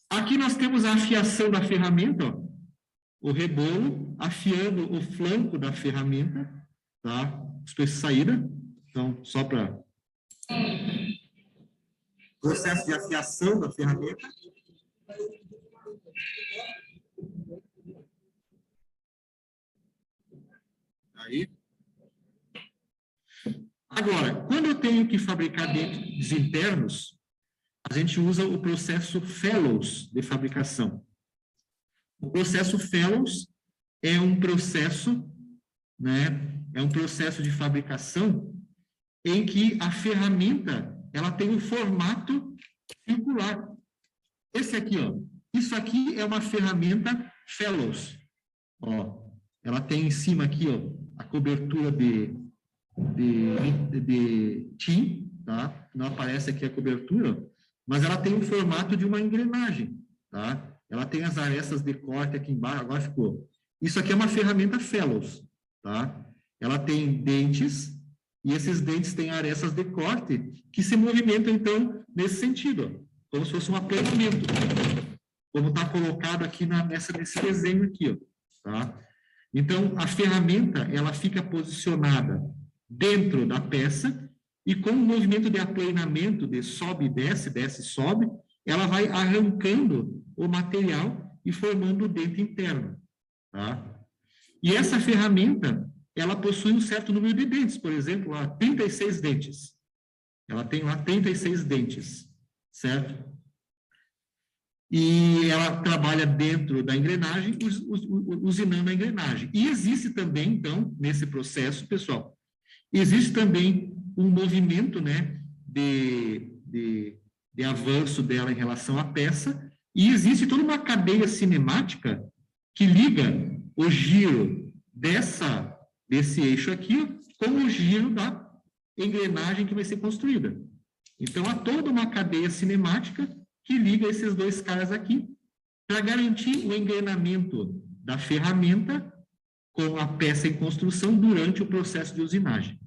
[SPEAKER 1] Aqui nós temos a afiação da ferramenta, ó, o rebolo, afiando o flanco da ferramenta, tá? Espécie de saída. Então, só para processo de afiação da ferramenta. Aí. Agora, quando eu tenho que fabricar dentes internos, a gente usa o processo Fellows de fabricação. O processo Fellows é um processo, né, é um processo de fabricação em que a ferramenta, ela tem um formato circular. Esse aqui, ó, isso aqui é uma ferramenta Fellows. Ó, ela tem em cima aqui, ó, a cobertura de TIM, tá? Não aparece aqui a cobertura, mas ela tem o formato de uma engrenagem, tá? Ela tem as arestas de corte aqui embaixo, agora ficou. Isso aqui é uma ferramenta Fellows, tá? Ela tem dentes, e esses dentes têm arestas de corte que se movimentam, então, nesse sentido, ó, como se fosse um aplanamento, como está colocado aqui nesse desenho aqui, ó, tá? Então, a ferramenta, ela fica posicionada dentro da peça e com o movimento de aplanamento, de sobe e desce, desce e sobe, ela vai arrancando o material e formando o dente interno, tá? E essa ferramenta, ela possui um certo número de dentes, por exemplo, lá, 36 dentes. Ela tem lá 36 dentes, certo? E ela trabalha dentro da engrenagem, usinando a engrenagem. E existe também, então, nesse processo, pessoal, existe também um movimento, né, de avanço dela em relação à peça, e existe toda uma cadeia cinemática que liga o giro desse eixo aqui com o giro da engrenagem que vai ser construída. Então, há toda uma cadeia cinemática que liga esses dois caras aqui para garantir o engrenamento da ferramenta com a peça em construção durante o processo de usinagem.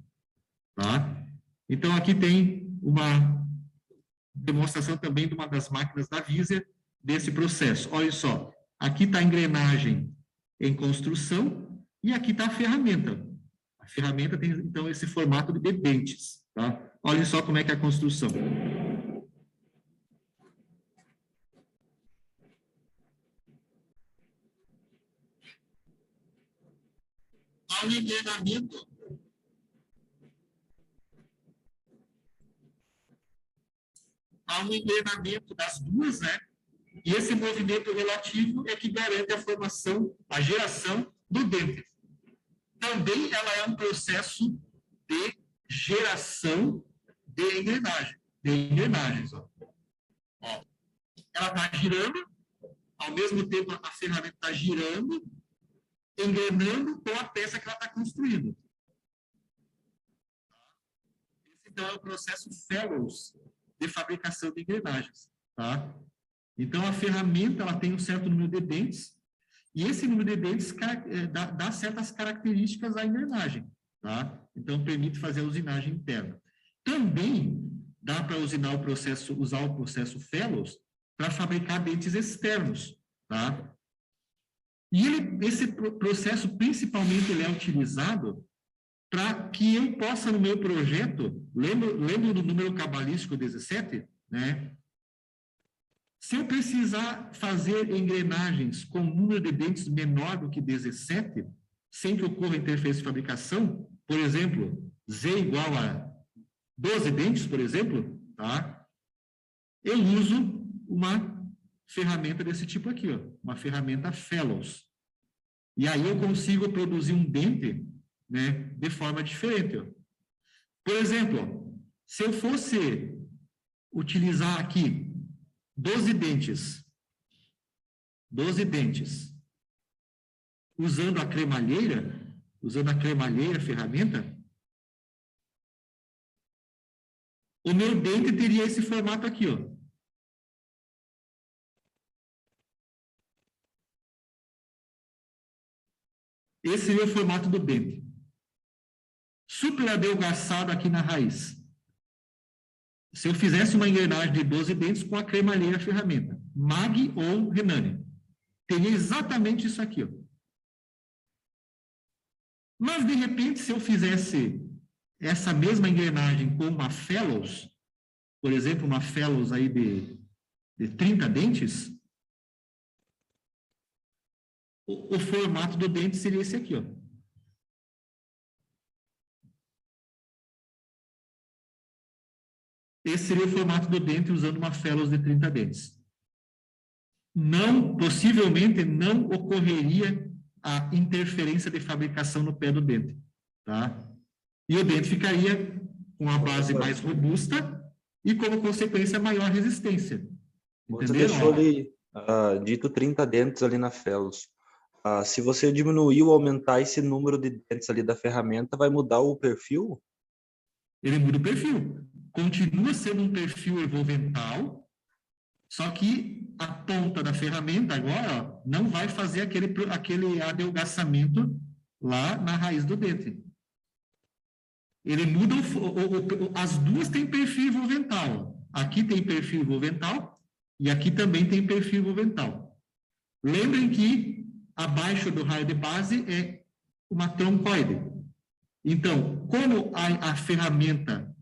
[SPEAKER 1] Tá? Então, aqui tem uma demonstração também de uma das máquinas da Visia desse processo. Olha só, aqui está a engrenagem em construção e aqui está a ferramenta. A ferramenta tem, então, esse formato de dentes. Tá? Olhem só como é que é a construção. há um engrenamento das duas, né? E esse movimento relativo é que garante a formação, a geração do dente. Também ela é um processo de geração de engrenagens. Ó. Ela está girando, ao mesmo tempo a ferramenta está girando, engrenando com a peça que ela está construindo. Esse, então, é o processo Fellows de fabricação de engrenagens. Tá? Então, a ferramenta ela tem um certo número de dentes, e esse número de dentes dá certas características à engrenagem. Tá? Então, permite fazer a usinagem interna. Também dá para usar o processo Fellows para fabricar dentes externos. Tá? E esse processo, principalmente, ele é utilizado para que eu possa, no meu projeto, lembro do número cabalístico 17, né? Se eu precisar fazer engrenagens com número de dentes menor do que 17, sem que ocorra interferência de fabricação, por exemplo, Z igual a 12 dentes, por exemplo, tá? Eu uso uma ferramenta desse tipo aqui, ó, uma ferramenta Fellows. E aí eu consigo produzir um dente, né, de forma diferente. Ó. Por exemplo, ó, se eu fosse utilizar aqui 12 dentes, usando a cremalheira, ferramenta, o meu dente teria esse formato aqui, ó. Esse seria o formato do dente. Super adelgaçado aqui na raiz. Se eu fizesse uma engrenagem de 12 dentes com a cremalheira ferramenta, MAG ou Renane, teria exatamente isso aqui, ó. Mas, de repente, se eu fizesse essa mesma engrenagem com uma Fellows, por exemplo, uma Fellows aí de 30 dentes, o formato do dente seria esse aqui, ó. Esse seria o formato do dente usando uma Fellows de 30 dentes. Possivelmente não ocorreria a interferência de fabricação no pé do dente, tá? E o dente ficaria com a base mais robusta e, como consequência, maior resistência.
[SPEAKER 2] Você deixou ali, dito 30 dentes ali na Fellows. Se você diminuir ou aumentar esse número de dentes ali da ferramenta, vai mudar o perfil?
[SPEAKER 1] Ele muda o perfil. Continua sendo um perfil evolvental, só que a ponta da ferramenta agora, ó, não vai fazer aquele adelgaçamento lá na raiz do dente. Ele muda, as duas têm perfil evolvental. Aqui tem perfil evolvental e aqui também tem perfil evolvental. Lembrem que abaixo do raio de base é uma troncoide. Então, como a ferramenta,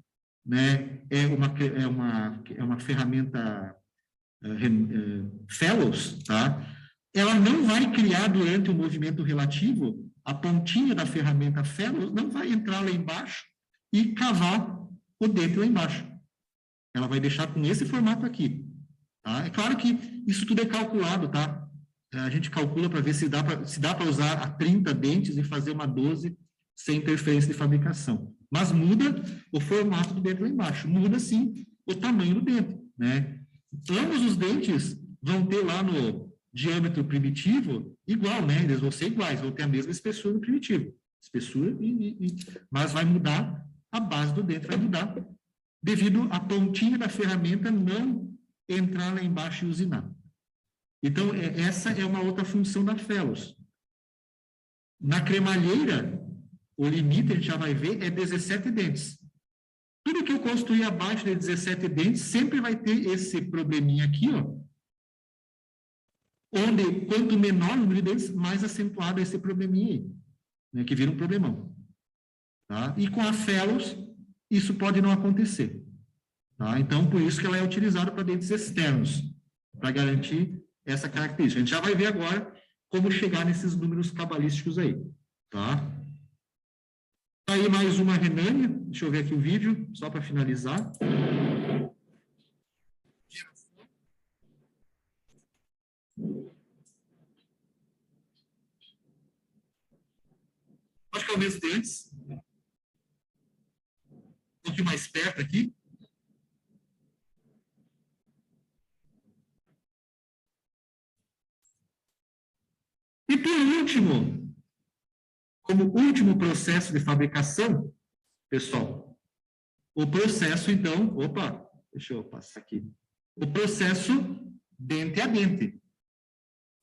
[SPEAKER 1] né, é uma ferramenta Fellows, tá? Ela não vai criar durante o movimento relativo, a pontinha da ferramenta Fellows não vai entrar lá embaixo e cavar o dente lá embaixo. Ela vai deixar com esse formato aqui. Tá? É claro que isso tudo é calculado, tá? A gente calcula para ver se dá para usar a 30 dentes e fazer uma 12 sem interferência de fabricação. Mas muda o formato do dente lá embaixo. Muda, sim, o tamanho do dente, né? Ambos os dentes vão ter lá no diâmetro primitivo igual, né? Eles vão ser iguais, vão ter a mesma espessura no primitivo. Espessura, mas vai mudar a base do dente, vai mudar devido à pontinha da ferramenta não entrar lá embaixo e usinar. Então, essa é uma outra função da Fellows. Na cremalheira, o limite, a gente já vai ver, é 17 dentes. Tudo que eu construir abaixo de 17 dentes sempre vai ter esse probleminha aqui, ó, onde quanto menor o número de dentes, mais acentuado é esse probleminha aí, né, que vira um problemão. Tá? E com a Fellows, isso pode não acontecer. Tá? Então, por isso que ela é utilizada para dentes externos, para garantir essa característica. A gente já vai ver agora como chegar nesses números cabalísticos aí. Tá? Aí mais uma Renânia, deixa eu ver aqui o vídeo, só para finalizar. Acho que é o mesmo de antes. Um pouquinho mais perto aqui. E por último, como último processo de fabricação, pessoal, o processo, então, deixa eu passar aqui. O processo dente a dente.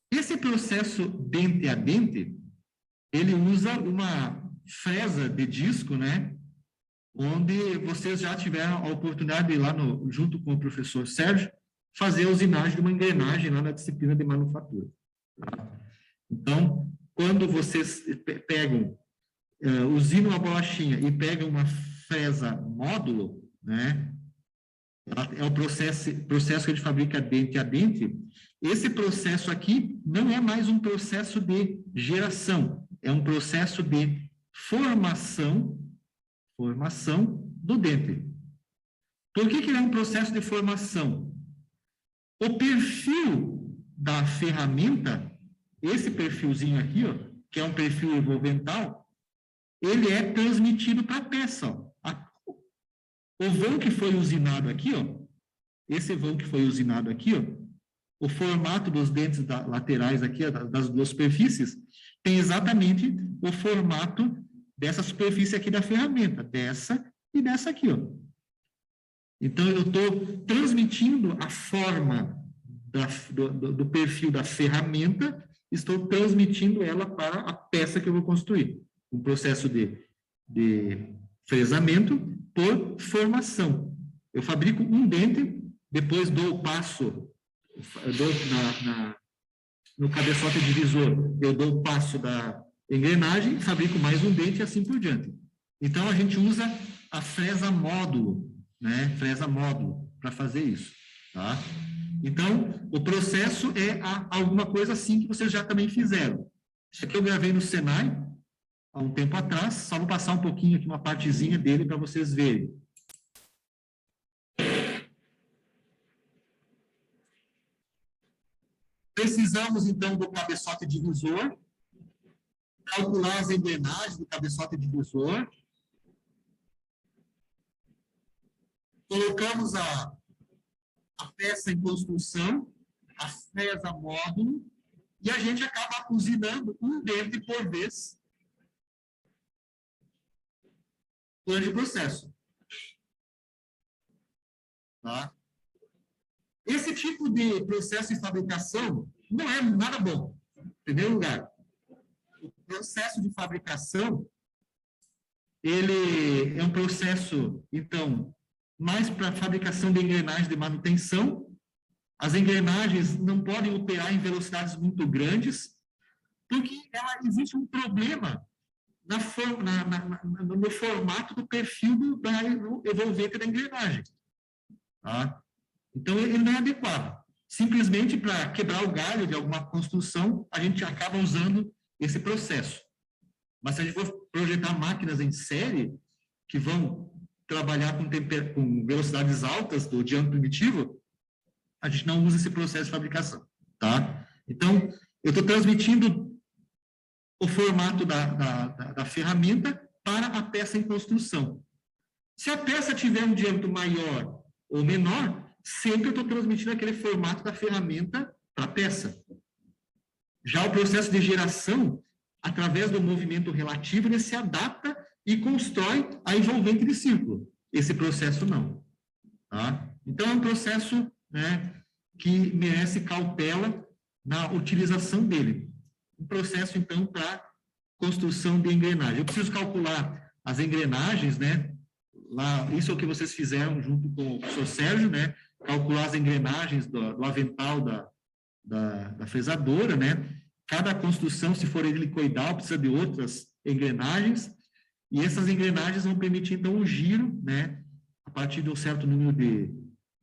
[SPEAKER 1] Esse processo dente a dente, ele usa uma fresa de disco, né? Onde vocês já tiveram a oportunidade de ir lá, junto com o professor Sérgio, fazer a usinagem de uma engrenagem lá na disciplina de manufatura. Tá? Então, quando vocês pegam, usinam uma bolachinha e pegam uma fresa módulo, né? É o processo que a gente fabrica dente a dente. Esse processo aqui não é mais um processo de geração, é um processo de formação do dente. Por que ele é um processo de formação? O perfil da ferramenta, esse perfilzinho aqui, ó, que é um perfil envolvental, ele é transmitido para a peça. Ó. O vão que foi usinado aqui, ó, esse vão que foi usinado aqui, ó, o formato dos dentes laterais aqui, ó, das duas superfícies, tem exatamente o formato dessa superfície aqui da ferramenta, dessa e dessa aqui, ó. Então, eu estou transmitindo a forma do perfil da ferramenta, estou transmitindo ela para a peça que eu vou construir. Um processo de fresamento por formação. Eu fabrico um dente, depois dou o passo, no cabeçote divisor, eu dou o passo da engrenagem, fabrico mais um dente e assim por diante. Então, a gente usa a fresa módulo, né? Fresa módulo, para fazer isso, tá? Então, o processo é alguma coisa assim que vocês já também fizeram. Isso aqui eu gravei no Senai, há um tempo atrás, só vou passar um pouquinho aqui, uma partezinha dele para vocês verem. Precisamos, então, do cabeçote divisor, calcular as engrenagens do cabeçote divisor, colocamos a peça em construção, a fresa módulo, e a gente acaba usinando um dente por vez durante o processo. Tá? Esse tipo de processo de fabricação não é nada bom. Em primeiro lugar, o processo de fabricação, ele é um processo, então, mais para fabricação de engrenagens de manutenção. As engrenagens não podem operar em velocidades muito grandes, porque existe um problema no formato do perfil do envolvente da engrenagem. Tá? Então, ele não é adequado. Simplesmente para quebrar o galho de alguma construção, a gente acaba usando esse processo. Mas se a gente for projetar máquinas em série, que vão trabalhar com velocidades altas do diâmetro primitivo, a gente não usa esse processo de fabricação. Tá? Então, eu estou transmitindo o formato da ferramenta para a peça em construção. Se a peça tiver um diâmetro maior ou menor, sempre eu estou transmitindo aquele formato da ferramenta para a peça. Já o processo de geração, através do movimento relativo, ele se adapta e constrói a envolvente de círculo. Esse processo não. Tá? Então, é um processo, né, que merece cautela na utilização dele. Um processo, então, para construção de engrenagem. Eu preciso calcular as engrenagens, né? Lá, isso é o que vocês fizeram junto com o professor Sérgio, né? Calcular as engrenagens do avental da fresadora, né? Cada construção, se for helicoidal, precisa de outras engrenagens, e essas engrenagens vão permitir, então, o giro, né? A partir de um certo número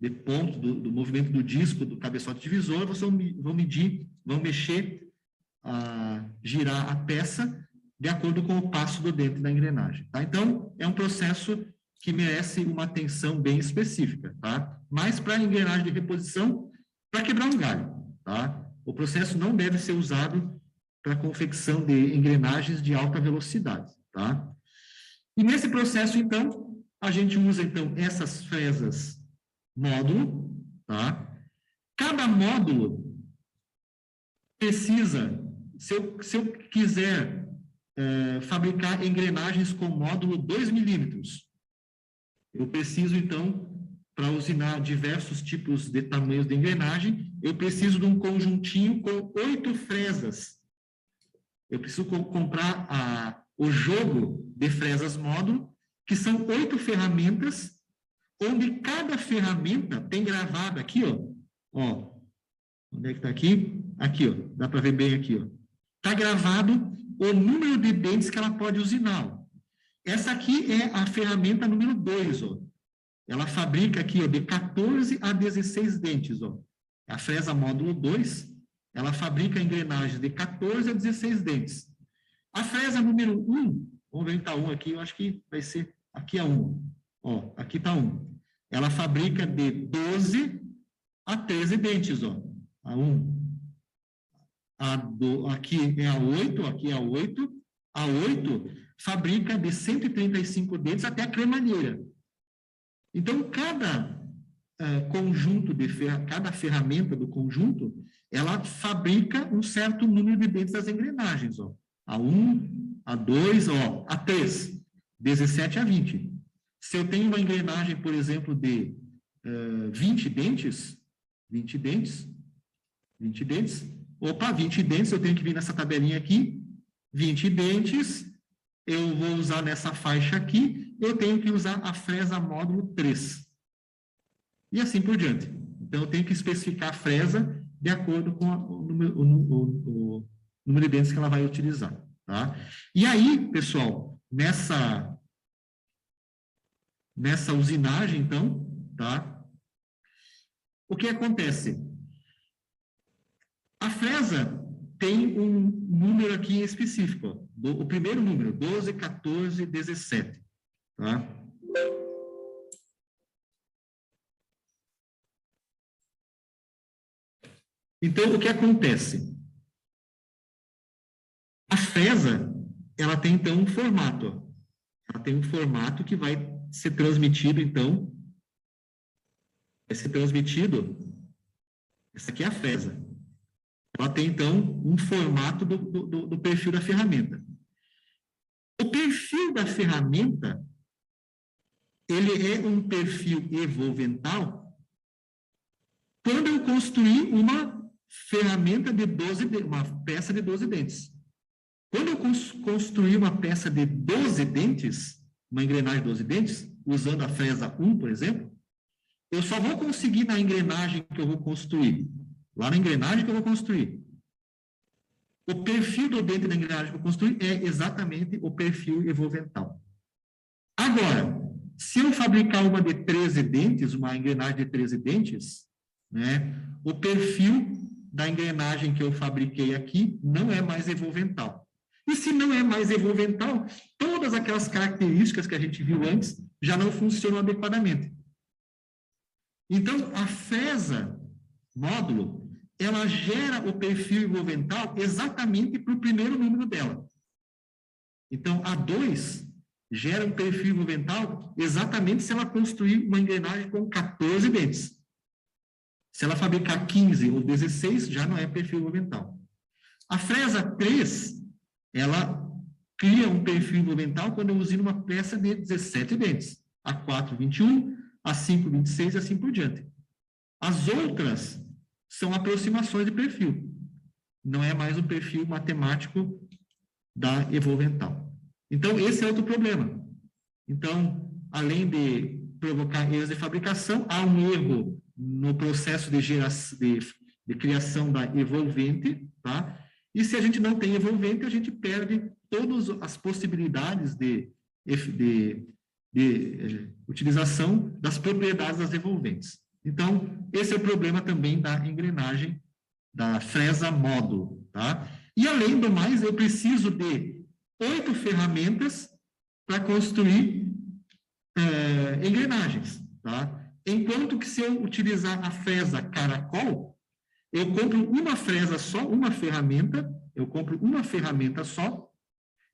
[SPEAKER 1] de pontos do movimento do disco, do cabeçote divisor, vocês vão mexer, girar a peça de acordo com o passo do dente da engrenagem, tá? Então, é um processo que merece uma atenção bem específica, tá? Mas para engrenagem de reposição, para quebrar um galho, tá? O processo não deve ser usado para confecção de engrenagens de alta velocidade, tá? E nesse processo, então, a gente usa, então, essas fresas módulo, tá? Cada módulo precisa, se eu quiser fabricar engrenagens com módulo 2 milímetros, eu preciso, então, para usinar diversos tipos de tamanhos de engrenagem, eu preciso de um conjuntinho com 8 fresas. Eu preciso comprar o jogo de fresas módulo, que são 8 ferramentas, onde cada ferramenta tem gravado aqui, ó, onde é que está aqui? Aqui, ó, dá para ver bem aqui, ó. Está gravado o número de dentes que ela pode usinar, ó. Essa aqui é a ferramenta número 2, ó. Ela fabrica aqui, ó, de 14 a 16 dentes, ó. A fresa módulo 2, ela fabrica engrenagens de 14 a 16 dentes. A fresa número 1, vamos ver se está 1 aqui, eu acho que vai ser, aqui é 1. Ó, aqui está 1. Ela fabrica de 12 a 13 dentes, ó. A 1. Aqui é a 8, aqui é a 8. A 8 fabrica de 135 dentes até a cremalheira. Então, cada conjunto cada ferramenta do conjunto, ela fabrica um certo número de dentes das engrenagens, ó. A 1, a 2, ó, a 3, 17 a 20. Se eu tenho uma engrenagem, por exemplo, de 20 dentes, opa, 20 dentes, eu tenho que vir nessa tabelinha aqui, 20 dentes, eu vou usar nessa faixa aqui, eu tenho que usar a fresa módulo 3. E assim por diante. Então, eu tenho que especificar a fresa de acordo com o número de dentes que ela vai utilizar, tá? E aí, pessoal, nessa usinagem, então, tá? O que acontece? A fresa tem um número aqui específico, ó, o primeiro número, 12, 14, 17, tá? Então, o que acontece? A fresa, ela tem, então, um formato, ó. Ela tem um formato que vai ser transmitido, então, essa aqui é a fresa. Ela tem, então, um formato do perfil da ferramenta. O perfil da ferramenta, ele é um perfil evolvental quando eu construir uma ferramenta de 12, uma peça de 12 dentes. Quando eu construir uma peça de 12 dentes, uma engrenagem de 12 dentes, usando a fresa 1, por exemplo, eu só vou conseguir na engrenagem que eu vou construir, lá na engrenagem que eu vou construir. O perfil do dente da engrenagem que eu vou construir é exatamente o perfil evolvental. Agora, se eu fabricar uma de 13 dentes, uma engrenagem de 13 dentes, né, o perfil da engrenagem que eu fabriquei aqui não é mais evolvental. E se não é mais evolvental, todas aquelas características que a gente viu antes já não funcionam adequadamente. Então, a fresa módulo, ela gera o perfil evolvental exatamente para o primeiro número dela. Então, a 2 gera um perfil evolvental exatamente se ela construir uma engrenagem com 14 dentes. Se ela fabricar 15 ou 16, já não é perfil evolvental. A fresa 3, ela cria um perfil evolvental quando eu usino uma peça de 17 dentes. A 4, 21, a 5, 26 e assim por diante. As outras são aproximações de perfil. Não é mais o perfil matemático da evolvental. Então, esse é outro problema. Então, além de provocar erros de fabricação, há um erro no processo de criação da evolvente, tá? E se a gente não tem evolvente, a gente perde todas as possibilidades de utilização das propriedades das evolventes. Então, esse é o problema também da engrenagem da fresa módulo, tá? E, além do mais, eu preciso de 8 ferramentas para construir engrenagens, tá? Enquanto que se eu utilizar a fresa caracol, eu compro uma fresa só, uma ferramenta, eu compro uma ferramenta só,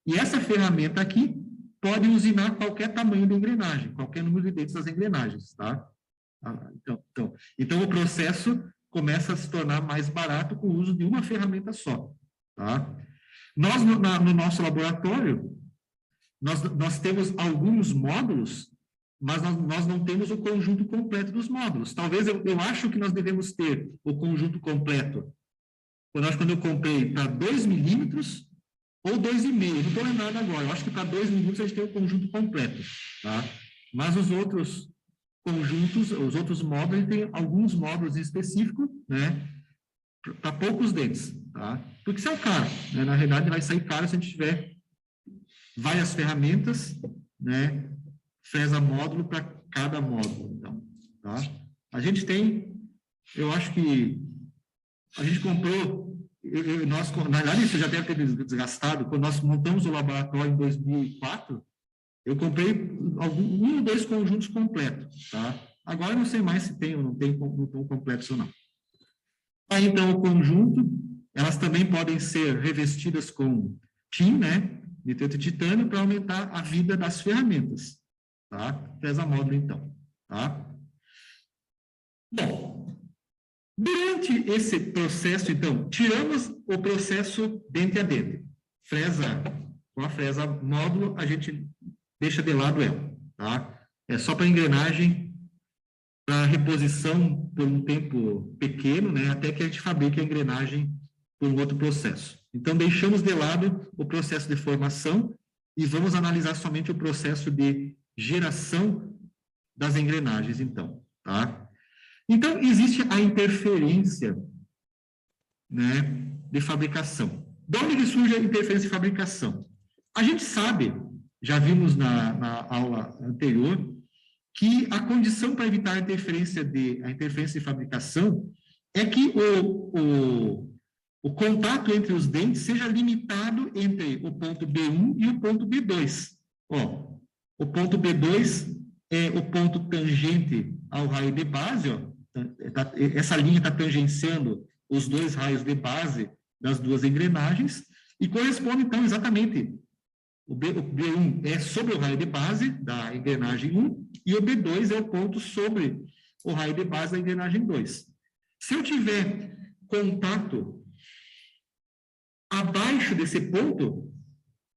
[SPEAKER 1] e essa ferramenta aqui pode usinar qualquer tamanho de engrenagem, qualquer número de dentes das engrenagens, tá? Então, o processo começa a se tornar mais barato com o uso de uma ferramenta só, tá? Nós, no nosso laboratório, nós temos alguns módulos, mas nós não temos o conjunto completo dos módulos. Talvez eu acho que nós devemos ter o conjunto completo. Quando eu comprei para 2 milímetros ou 2,5, não estou lembrado agora. Eu acho que para 2 milímetros a gente tem o conjunto completo, tá? Mas os outros conjuntos, os outros módulos, tem alguns módulos específicos, né? Para poucos dentes, tá? Porque isso é caro, né? Na realidade, vai sair caro se a gente tiver várias ferramentas, né? Fresa módulo para cada módulo, então, tá? A gente tem, eu acho que a gente comprou, na verdade, isso já deve ter desgastado, quando nós montamos o laboratório em 2004, eu comprei um ou 2 conjuntos completos, tá? Agora eu não sei mais se tem ou não tem, não estão completos ou não. Aí, então, o conjunto, elas também podem ser revestidas com TIM, né? Nitreto de titânio, para aumentar a vida das ferramentas, tá? Fresa módulo, então, tá? Bom, durante esse processo, então, tiramos o processo dente a dente. Com a fresa módulo, a gente deixa de lado ela, tá? É só para engrenagem, para reposição por um tempo pequeno, né? Até que a gente fabrique a engrenagem por um outro processo. Então, deixamos de lado o processo de formação e vamos analisar somente o processo de geração das engrenagens, então, tá? Então, existe a interferência, né, de fabricação. De onde surge a interferência de fabricação? A gente sabe, já vimos na aula anterior, que a condição para evitar a interferência de fabricação é que o contato entre os dentes seja limitado entre o ponto B1 e o ponto B2. Ó, o ponto B2 é o ponto tangente ao raio de base, ó. Essa linha está tangenciando os 2 raios de base das 2 engrenagens e corresponde, então, exatamente. O B1 é sobre o raio de base da engrenagem 1 e o B2 é o ponto sobre o raio de base da engrenagem 2. Se eu tiver contato abaixo desse ponto,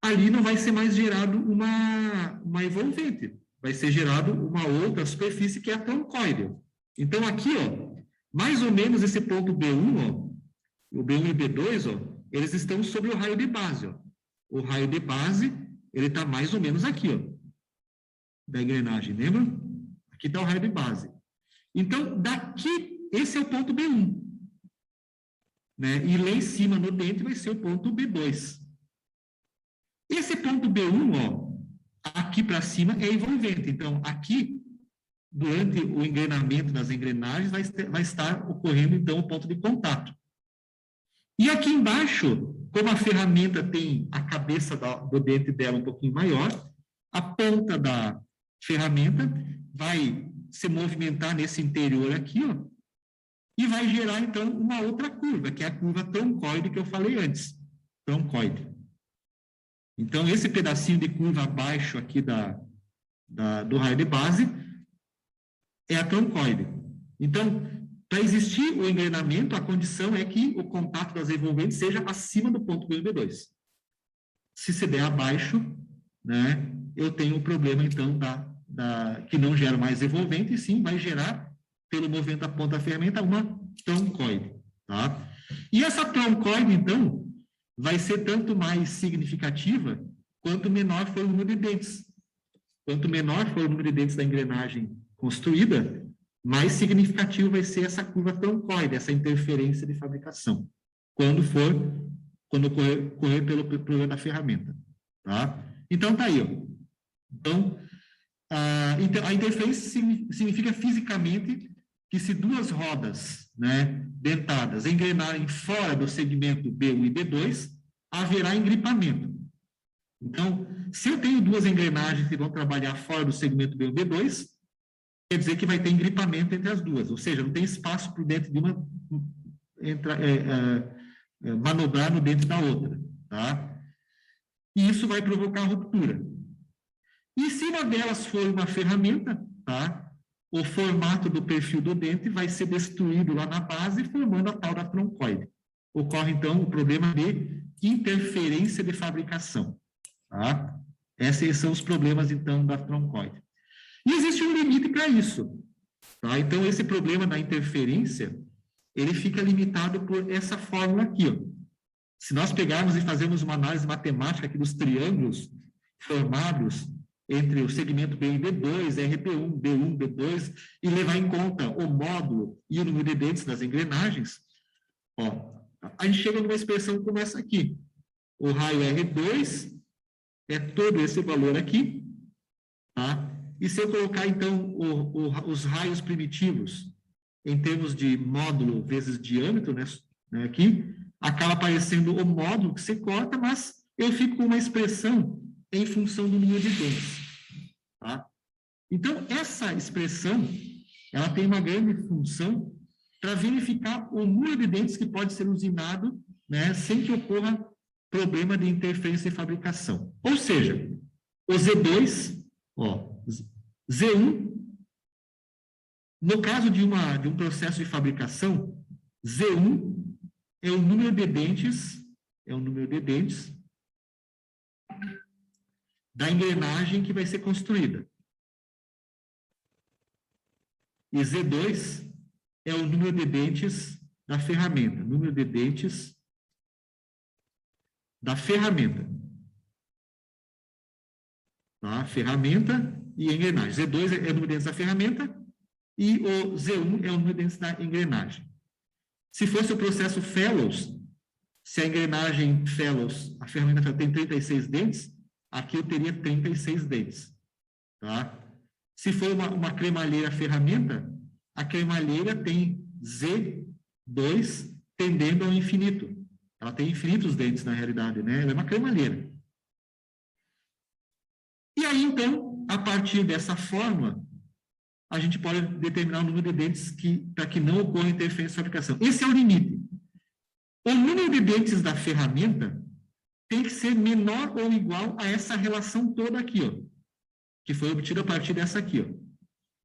[SPEAKER 1] ali não vai ser mais gerado uma envolvente, vai ser gerado uma outra superfície que é a troncoide. Então, aqui, ó, mais ou menos esse ponto B1, ó, o B1 e o B2, ó, eles estão sobre o raio de base, ó. O raio de base, ele está mais ou menos aqui, ó, da engrenagem, lembra? Aqui está o raio de base. Então, daqui, esse é o ponto B1. Né? E lá em cima, no dente, vai ser o ponto B2. Esse ponto B1, ó, aqui para cima, é envolvente. Então, aqui, durante o engrenamento das engrenagens, vai estar ocorrendo, então, o ponto de contato. E aqui embaixo, como a ferramenta tem a cabeça do dente dela um pouquinho maior, a ponta da ferramenta vai se movimentar nesse interior aqui, ó, e vai gerar, então, uma outra curva, que é a curva troncoide que eu falei antes. Troncoide. Então, esse pedacinho de curva abaixo aqui do raio de base é a troncoide. Então, para existir o engrenamento, a condição é que o contato das envolventes seja acima do ponto B2. Se se der abaixo, né, eu tenho o problema, então, que não gera mais envolvente, e sim vai gerar, pelo movimento da ponta da ferramenta, uma troncoide. Tá? E essa troncoide, então, vai ser tanto mais significativa quanto menor for o número de dentes. Quanto menor for o número de dentes da engrenagem construída, mais significativo vai ser essa curva troncoide, essa interferência de fabricação, quando correr pelo problema da ferramenta. Tá? Então, tá aí. Ó. Então, a interferência significa fisicamente que se 2 rodas, né, dentadas engrenarem fora do segmento B1 e B2, haverá engripamento. Então, se eu tenho duas engrenagens que vão trabalhar fora do segmento B1 e B2, quer dizer que vai ter engripamento entre as duas, ou seja, não tem espaço por dentro de uma manobrar no dentro da outra, tá? E isso vai provocar ruptura. E se uma delas for uma ferramenta, tá? O formato do perfil do dente vai ser destruído lá na base, formando a tal da troncoide. Ocorre, então, o problema de interferência de fabricação, tá? Esses são os problemas, então, da troncoide. E existe um limite para isso, tá? Então, esse problema da interferência, ele fica limitado por essa fórmula aqui, ó. Se nós pegarmos e fazermos uma análise matemática aqui dos triângulos formados entre o segmento B e B2, RP1, B1, B2, e levar em conta o módulo e o número de dentes das engrenagens, ó, a gente chega numa expressão como essa aqui. O raio R2 é todo esse valor aqui, tá? E se eu colocar, então, os raios primitivos em termos de módulo vezes diâmetro, né, aqui, acaba aparecendo o módulo que você corta, mas eu fico com uma expressão em função do número de dentes, tá? Então, essa expressão, ela tem uma grande função para verificar o número de dentes que pode ser usinado, né, sem que ocorra problema de interferência de fabricação. Ou seja, o Z2, ó, Z1, no caso de um processo de fabricação, Z1 é o número de dentes, da engrenagem que vai ser construída. E Z2 é o número de dentes da ferramenta, número de dentes da ferramenta. Tá? Ferramenta e engrenagem. Z2 é o número de dentes da ferramenta e o Z1 é o número de dentes da engrenagem. Se fosse o processo Fellows, se a engrenagem Fellows, a ferramenta tem 36 dentes, aqui eu teria 36 dentes. Tá? Se for uma cremalheira ferramenta, a cremalheira tem Z2 tendendo ao infinito. Ela tem infinitos dentes, na realidade, né? Ela é uma cremalheira. E aí, então, a partir dessa forma, a gente pode determinar o número de dentes para que não ocorra interferência de fabricação. Esse é o limite. O número de dentes da ferramenta tem que ser menor ou igual a essa relação toda aqui, ó, que foi obtida a partir dessa aqui, ó,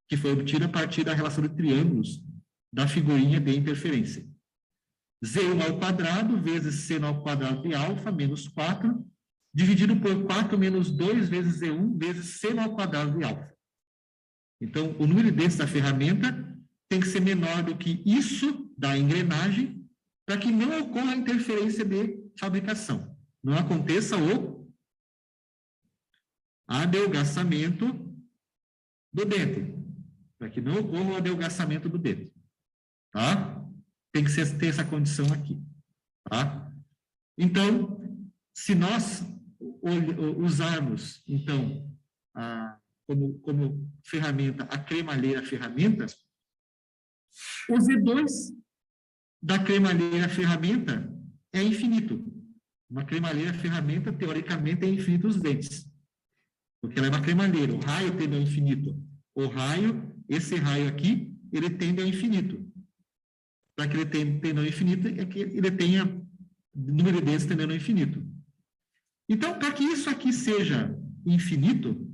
[SPEAKER 1] que foi obtida a partir da relação de triângulos da figurinha de interferência. Z1 ao quadrado vezes seno ao quadrado de alfa menos 4, dividido por 4 menos 2 vezes Z1 vezes seno ao quadrado de alfa. Então, o número de dentes da ferramenta tem que ser menor do que isso da engrenagem, para que não ocorra interferência de fabricação. Não aconteça o adelgaçamento do dente. Para que não ocorra o adelgaçamento do dente. Tá? Tem que ter essa condição aqui. Tá? Então, se nós usarmos, então, como ferramenta, a cremalheira ferramenta, o Z2 da cremalheira ferramenta é infinito. Uma cremalheira ferramenta, teoricamente, é infinitos dentes. Porque ela é uma cremalheira. O raio tende ao infinito. O raio, esse raio aqui, ele tende ao infinito. Para que ele tenda ao infinito, é que ele tenha número de dentes tendendo ao infinito. Então, para que isso aqui seja infinito,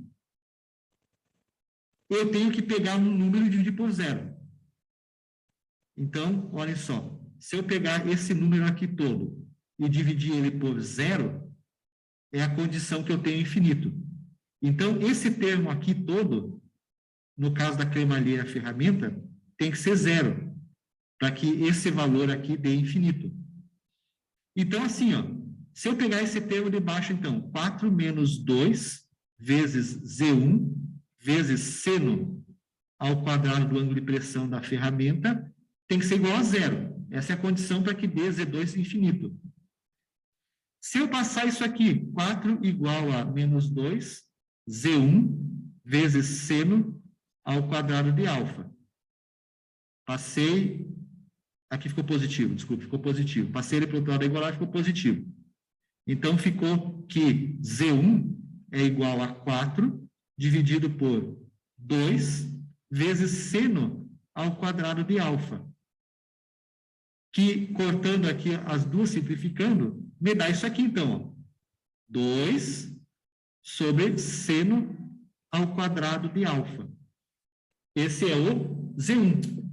[SPEAKER 1] eu tenho que pegar um número e dividir por zero. Então, olha só, se eu pegar esse número aqui todo e dividir ele por zero, é a condição que eu tenho infinito. Então, esse termo aqui todo, no caso da cremalheira ferramenta, tem que ser zero, para que esse valor aqui dê infinito. Então, assim, ó, se eu pegar esse termo de baixo, então, 4 menos 2 vezes Z1 vezes seno ao quadrado do ângulo de pressão da ferramenta, tem que ser igual a zero. Essa é a condição para que dê Z2 infinito. Se eu passar isso aqui, 4 igual a menos 2, Z1 vezes seno ao quadrado de alfa. Passei, aqui ficou positivo, desculpe, ficou positivo. Passei ele para o outro lado da igualdade, ficou positivo. Então, ficou que Z1 é igual a 4 dividido por 2 vezes seno ao quadrado de alfa. Que, cortando aqui as duas, simplificando, me dá isso aqui, então. Ó. 2 sobre seno ao quadrado de alfa. Esse é o Z1.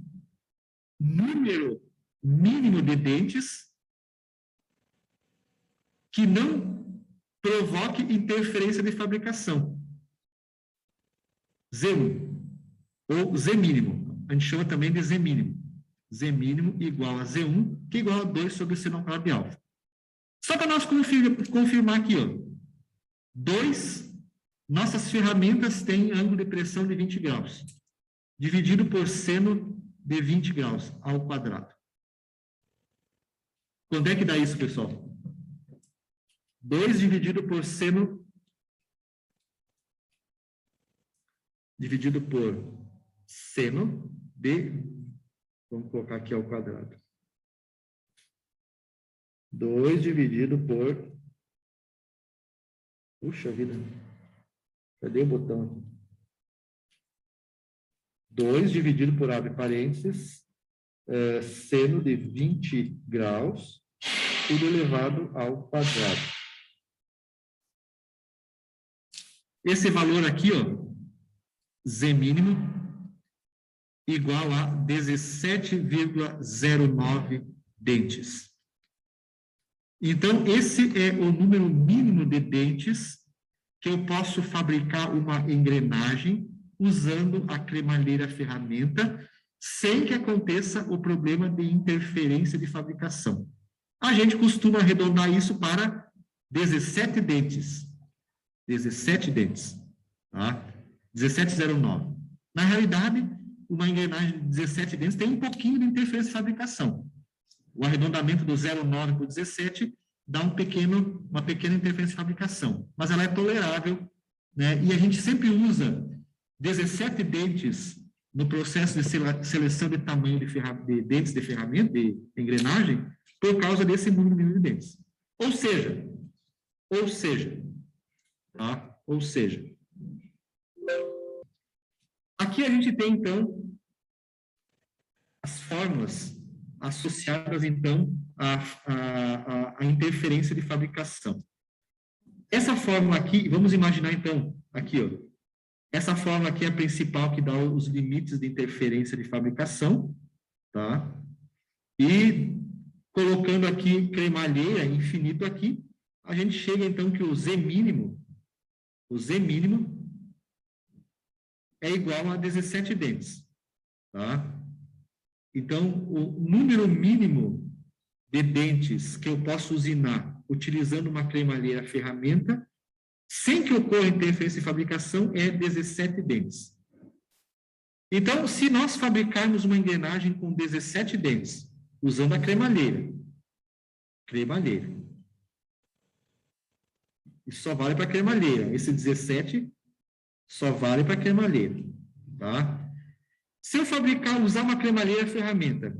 [SPEAKER 1] Número mínimo de dentes que não provoque interferência de fabricação. Z1, ou Z mínimo. A gente chama também de Z mínimo. Z mínimo igual a Z1, que é igual a 2 sobre seno ao quadrado de alfa. Só para nós confirmar aqui, ó. 2, nossas ferramentas têm ângulo de pressão de 20 graus, dividido por seno de 20 graus ao quadrado. Quando é que dá isso, pessoal? 2 dividido por seno dividido por seno de, vamos colocar aqui ao quadrado. 2 dividido por, puxa vida, cadê o botão aqui? 2 dividido por, abre parênteses, seno de 20 graus, tudo elevado ao quadrado. Esse valor aqui, ó, Z mínimo, igual a 17,09 dentes. Então, esse é o número mínimo de dentes que eu posso fabricar uma engrenagem usando a cremalheira ferramenta, sem que aconteça o problema de interferência de fabricação. A gente costuma arredondar isso para 17 dentes. 17 dentes. Tá? 17,09. Na realidade, uma engrenagem de 17 dentes tem um pouquinho de interferência de fabricação. O arredondamento do 0,9 para o 17 dá uma pequena interferência de fabricação, mas ela é tolerável, né? E a gente sempre usa 17 dentes no processo de seleção de tamanho de dentes de ferramenta, de engrenagem, por causa desse número mínimo de dentes. Ou seja, aqui a gente tem, então, as fórmulas associadas, então, à interferência de fabricação. Essa fórmula aqui, vamos imaginar, então, aqui, ó, essa fórmula aqui é a principal que dá os limites de interferência de fabricação, tá? E colocando aqui cremalheira infinito aqui, a gente chega, então, que o Z mínimo é igual a 17 dentes, tá? Então, o número mínimo de dentes que eu posso usinar utilizando uma cremalheira ferramenta, sem que ocorra interferência de fabricação, é 17 dentes. Então, se nós fabricarmos uma engrenagem com 17 dentes, usando a cremalheira, isso só vale para a cremalheira, esse 17 só vale para a cremalheira, tá? Se eu usar uma cremalheira ferramenta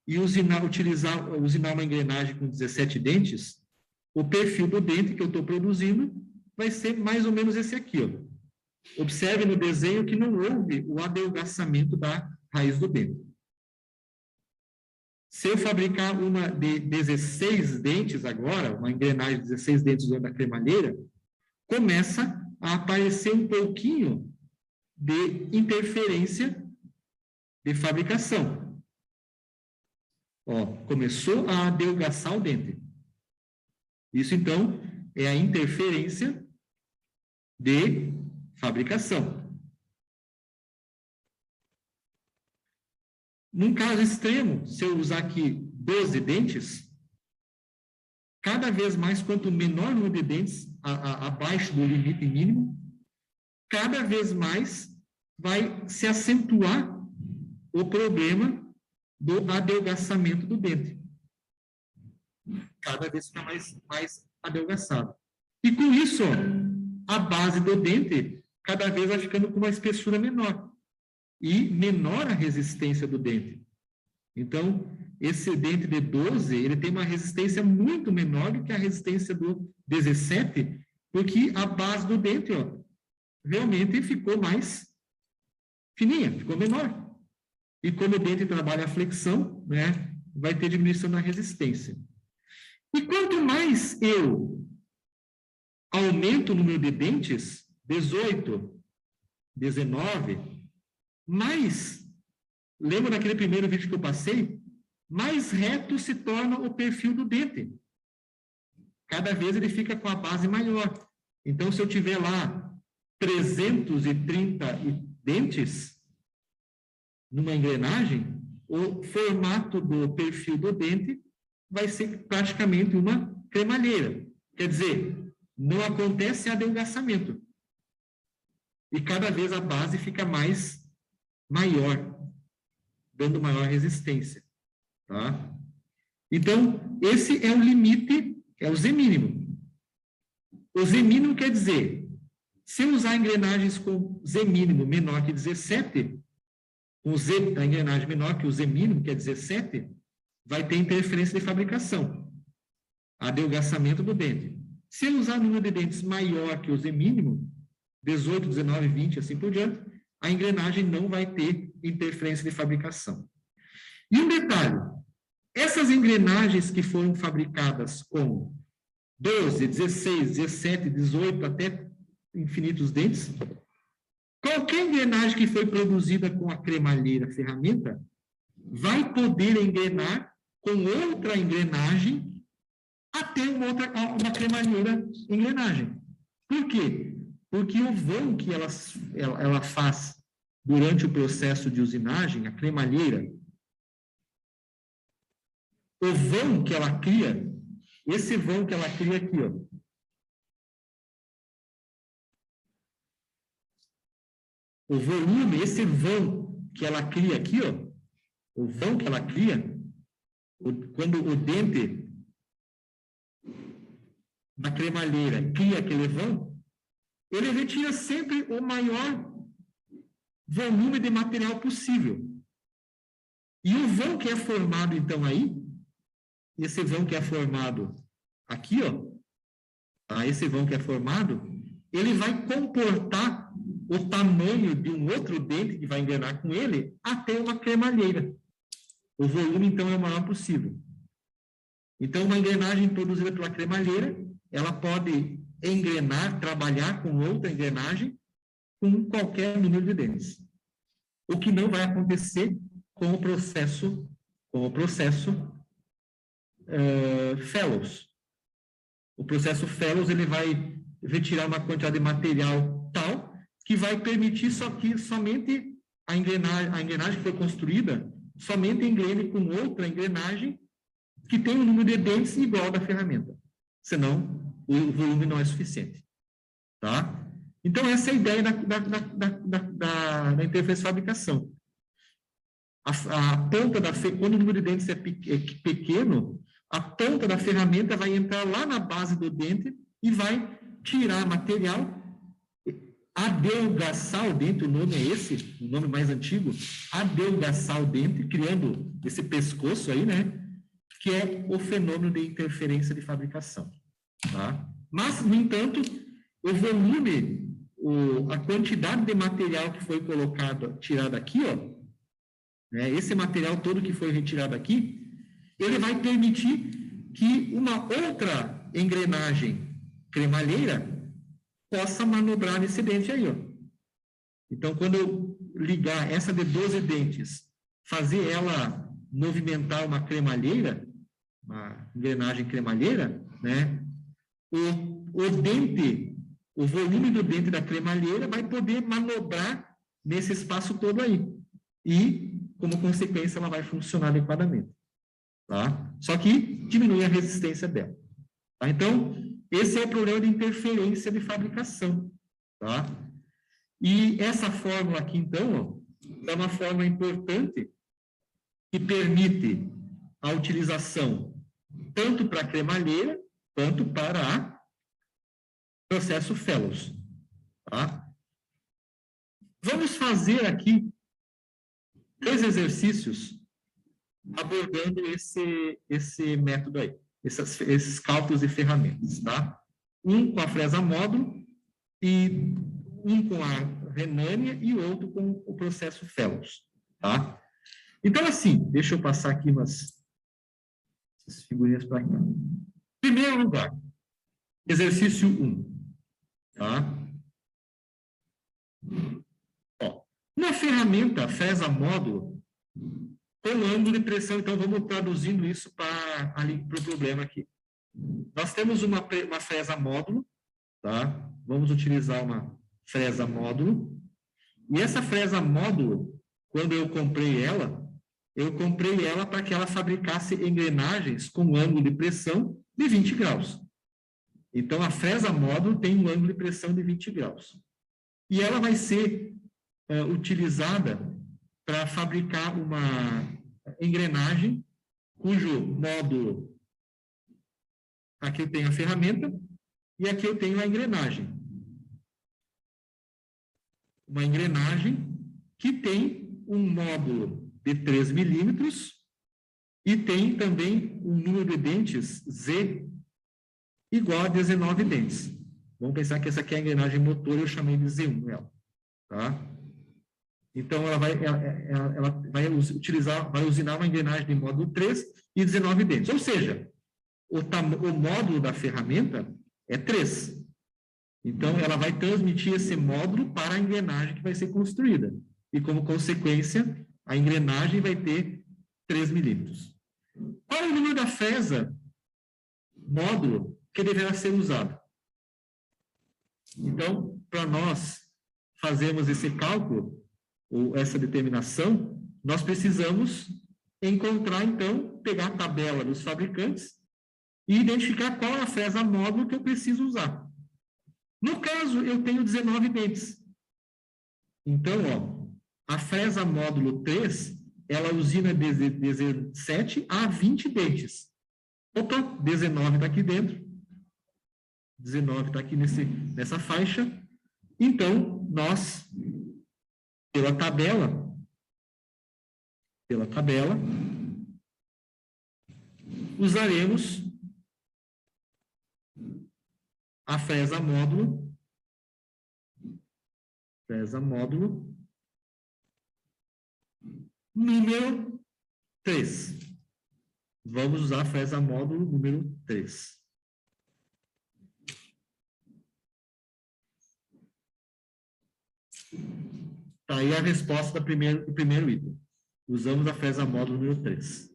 [SPEAKER 1] e usinar uma engrenagem com 17 dentes, o perfil do dente que eu estou produzindo vai ser mais ou menos esse aqui, ó. Observe no desenho que não houve o adelgaçamento da raiz do dente. Se eu fabricar uma de 16 dentes agora, uma engrenagem de 16 dentes usando a cremalheira, começa a aparecer um pouquinho de interferência de fabricação. Ó, começou a adelgaçar o dente. Isso, então, é a interferência de fabricação. Num caso extremo, se eu usar aqui 12 dentes, cada vez mais, quanto menor o número de dentes abaixo do limite mínimo, cada vez mais vai se acentuar o problema do adelgaçamento do dente. Cada vez fica mais adelgaçado. E com isso, ó, a base do dente cada vez vai ficando com uma espessura menor. E menor a resistência do dente. Então, esse dente de 12, ele tem uma resistência muito menor do que a resistência do 17, porque a base do dente, ó, realmente ficou mais fininha, ficou menor. E como o dente trabalha a flexão, né, vai ter diminuição na resistência. E quanto mais eu aumento o número de dentes, 18, 19, mais, lembra daquele primeiro vídeo que eu passei? Mais reto se torna o perfil do dente. Cada vez ele fica com a base maior. Então, se eu tiver lá 330 dentes numa engrenagem, o formato do perfil do dente vai ser praticamente uma cremalheira. Quer dizer, não acontece adelgaçamento. E cada vez a base fica maior, dando maior resistência. Tá? Então, esse é o limite, é o Z mínimo. O Z mínimo quer dizer, se eu usar engrenagens com Z mínimo menor que 17, com Z da engrenagem menor que o Z mínimo, que é 17, vai ter interferência de fabricação, adelgaçamento do dente. Se eu usar número de dentes maior que o Z mínimo, 18, 19, 20, assim por diante, a engrenagem não vai ter interferência de fabricação. E um detalhe, essas engrenagens que foram fabricadas com 12, 16, 17, 18, até infinitos dentes, qualquer engrenagem que foi produzida com a cremalheira ferramenta vai poder engrenar com outra engrenagem até uma cremalheira engrenagem. Por quê? Porque o vão que ela faz durante o processo de usinagem, a cremalheira, o vão que ela cria, esse vão que ela cria aqui, ó, o volume, esse vão que ela cria aqui, ó, o vão que ela cria, quando o dente da cremalheira cria aquele vão, ele retira sempre o maior volume de material possível. E o vão que é formado, então, aí, esse vão que é formado aqui, ó, tá? Esse vão que é formado, ele vai comportar o tamanho de um outro dente que vai engrenar com ele até uma cremalheira. O volume, então, é o maior possível. Então, uma engrenagem produzida pela cremalheira, ela pode engrenar, trabalhar com outra engrenagem com qualquer número de dentes. O que não vai acontecer com o processo Fellows. O processo Fellows, ele vai retirar uma quantidade de material tal que vai permitir somente a engrenagem que foi construída somente engrene com outra engrenagem que tem um número de dentes igual da ferramenta. Senão, o volume não é suficiente. Tá? Então, essa é a ideia da interface de fabricação. A ponta quando o número de dentes é pequeno, a ponta da ferramenta vai entrar lá na base do dente e vai tirar material, adelgaçar o dente, o nome é esse, o nome mais antigo, adelgaçar o dente, criando esse pescoço aí, né? Que é o fenômeno de interferência de fabricação. Tá? Mas, no entanto, o volume, a quantidade de material que foi tirado aqui, ó, né, esse material todo que foi retirado aqui, ele vai permitir que uma outra engrenagem cremalheira possa manobrar nesse dente aí, ó. Então, quando eu ligar essa de 12 dentes, fazer ela movimentar uma cremalheira, uma engrenagem cremalheira, né, o dente, o volume do dente da cremalheira vai poder manobrar nesse espaço todo aí. E, como consequência, ela vai funcionar adequadamente. Tá? Só que diminui a resistência dela. Tá? Então, esse é o problema de interferência de fabricação. Tá? E essa fórmula aqui, então, ó, é uma fórmula importante que permite a utilização tanto para a cremalheira quanto para o processo Fellows. Tá? Vamos fazer aqui 2 exercícios abordando esse método aí, esses cálculos de ferramentas, tá? Um com a fresa módulo e um com a Renânia e outro com o processo Fellows, tá? Então, assim, deixa eu passar aqui essas figurinhas para cá. Primeiro lugar, exercício 1, tá? Ó, na ferramenta fresa módulo, com ângulo de pressão, então vamos traduzindo isso para o problema aqui. Nós temos uma fresa módulo, tá? Vamos utilizar uma fresa módulo. E essa fresa módulo, quando eu comprei ela para que ela fabricasse engrenagens com ângulo de pressão de 20 graus. Então, a fresa módulo tem um ângulo de pressão de 20 graus. E ela vai ser utilizada para fabricar uma engrenagem cujo módulo, aqui eu tenho a ferramenta e aqui eu tenho a engrenagem. Uma engrenagem que tem um módulo de 3 milímetros e tem também um número de dentes Z igual a 19 dentes. Vamos pensar que essa aqui é a engrenagem motor, eu chamei de Z1 ela, tá? Então, ela vai usinar uma engrenagem de módulo 3 e 19 dentes. Ou seja, o módulo da ferramenta é 3. Então, ela vai transmitir esse módulo para a engrenagem que vai ser construída. E, como consequência, a engrenagem vai ter 3 milímetros. Qual é o número da fresa módulo que deverá ser usado? Então, para nós fazermos esse cálculo, ou essa determinação, nós precisamos encontrar, então, pegar a tabela dos fabricantes e identificar qual é a fresa módulo que eu preciso usar. No caso, eu tenho 19 dentes. Então, ó, a fresa módulo 3, ela usina de 17 a 20 dentes. Opa, 19 está aqui dentro. 19 está aqui nessa faixa. Então, nós, pela tabela, usaremos a fresa módulo número 3. Vamos usar a fresa módulo número 3. Tá aí a resposta do primeiro item. Usamos a fresa módulo número 3.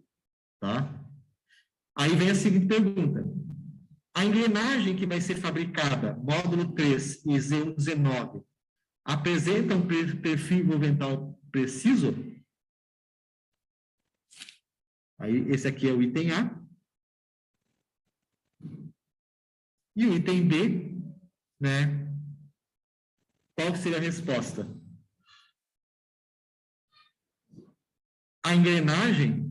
[SPEAKER 1] Tá? Aí vem a seguinte pergunta. A engrenagem que vai ser fabricada, módulo 3 e Z19, apresenta um perfil envolvental preciso? Aí, esse aqui é o item A. E o item B, né? Qual seria a resposta? A engrenagem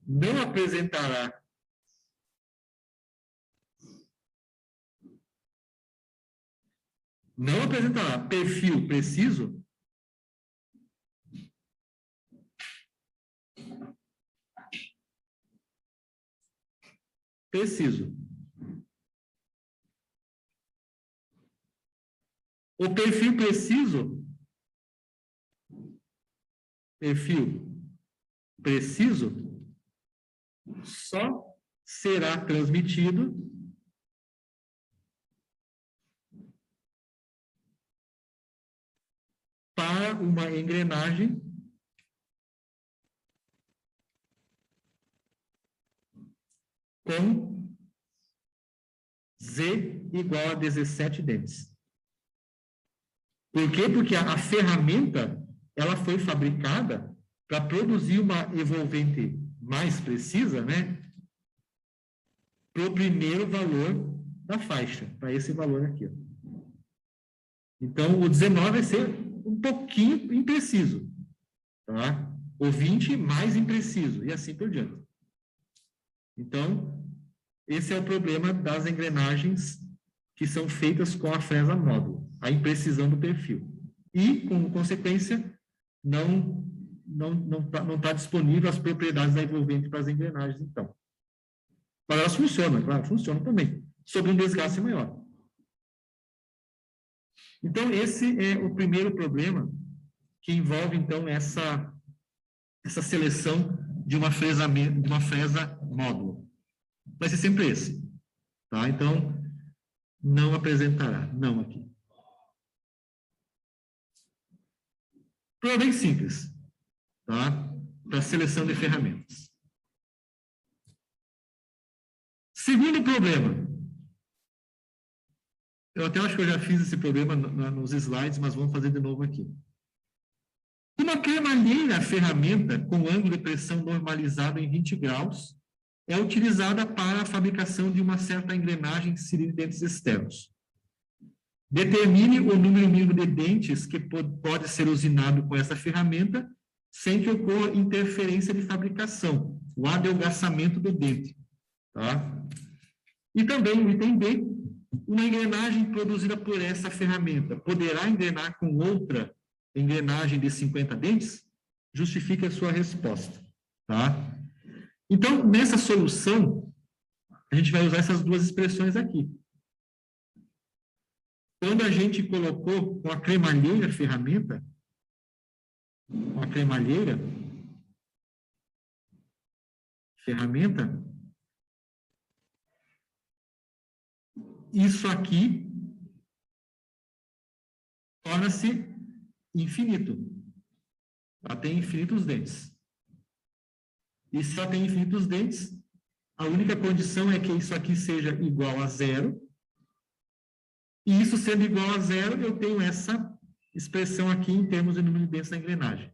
[SPEAKER 1] não apresentará perfil preciso O perfil preciso só será transmitido para uma engrenagem com Z igual a 17 dentes. Por quê? Porque a ferramenta, ela foi fabricada para produzir uma envolvente mais precisa, né? Para o primeiro valor da faixa, para esse valor aqui. Ó. Então, o 19 vai ser um pouquinho impreciso, tá? O 20 mais impreciso, e assim por diante. Então, esse é o problema das engrenagens que são feitas com a fresa módulo, a imprecisão do perfil. e, como consequência, não tá disponível as propriedades da envolvente para as engrenagens, então. Mas elas funcionam, claro, funcionam também, sob um desgaste maior. Então, esse é o primeiro problema que envolve, então, essa seleção de uma fresa módulo. Vai ser sempre esse, tá? Então, não apresentará, não aqui. Problema bem simples, tá? Para seleção de ferramentas. Segundo problema. Eu até acho que eu já fiz esse problema nos slides, mas vamos fazer de novo aqui. Uma cremalheira ferramenta com ângulo de pressão normalizado em 20 graus é utilizada para a fabricação de uma certa engrenagem de dentes externos. Determine o número mínimo de dentes que pode ser usinado com essa ferramenta sem que ocorra interferência de fabricação, o adelgaçamento do dente. Tá? E também, o item B, uma engrenagem produzida por essa ferramenta poderá engrenar com outra engrenagem de 50 dentes? Justifique a sua resposta. Tá? Então, nessa solução, a gente vai usar essas duas expressões aqui. Quando a gente colocou com a cremalheira ferramenta, isso aqui torna-se infinito. Ela tem infinitos dentes. E se ela tem infinitos dentes, a única condição é que isso aqui seja igual a zero. E isso sendo igual a zero, eu tenho essa expressão aqui em termos de número de dentes da engrenagem.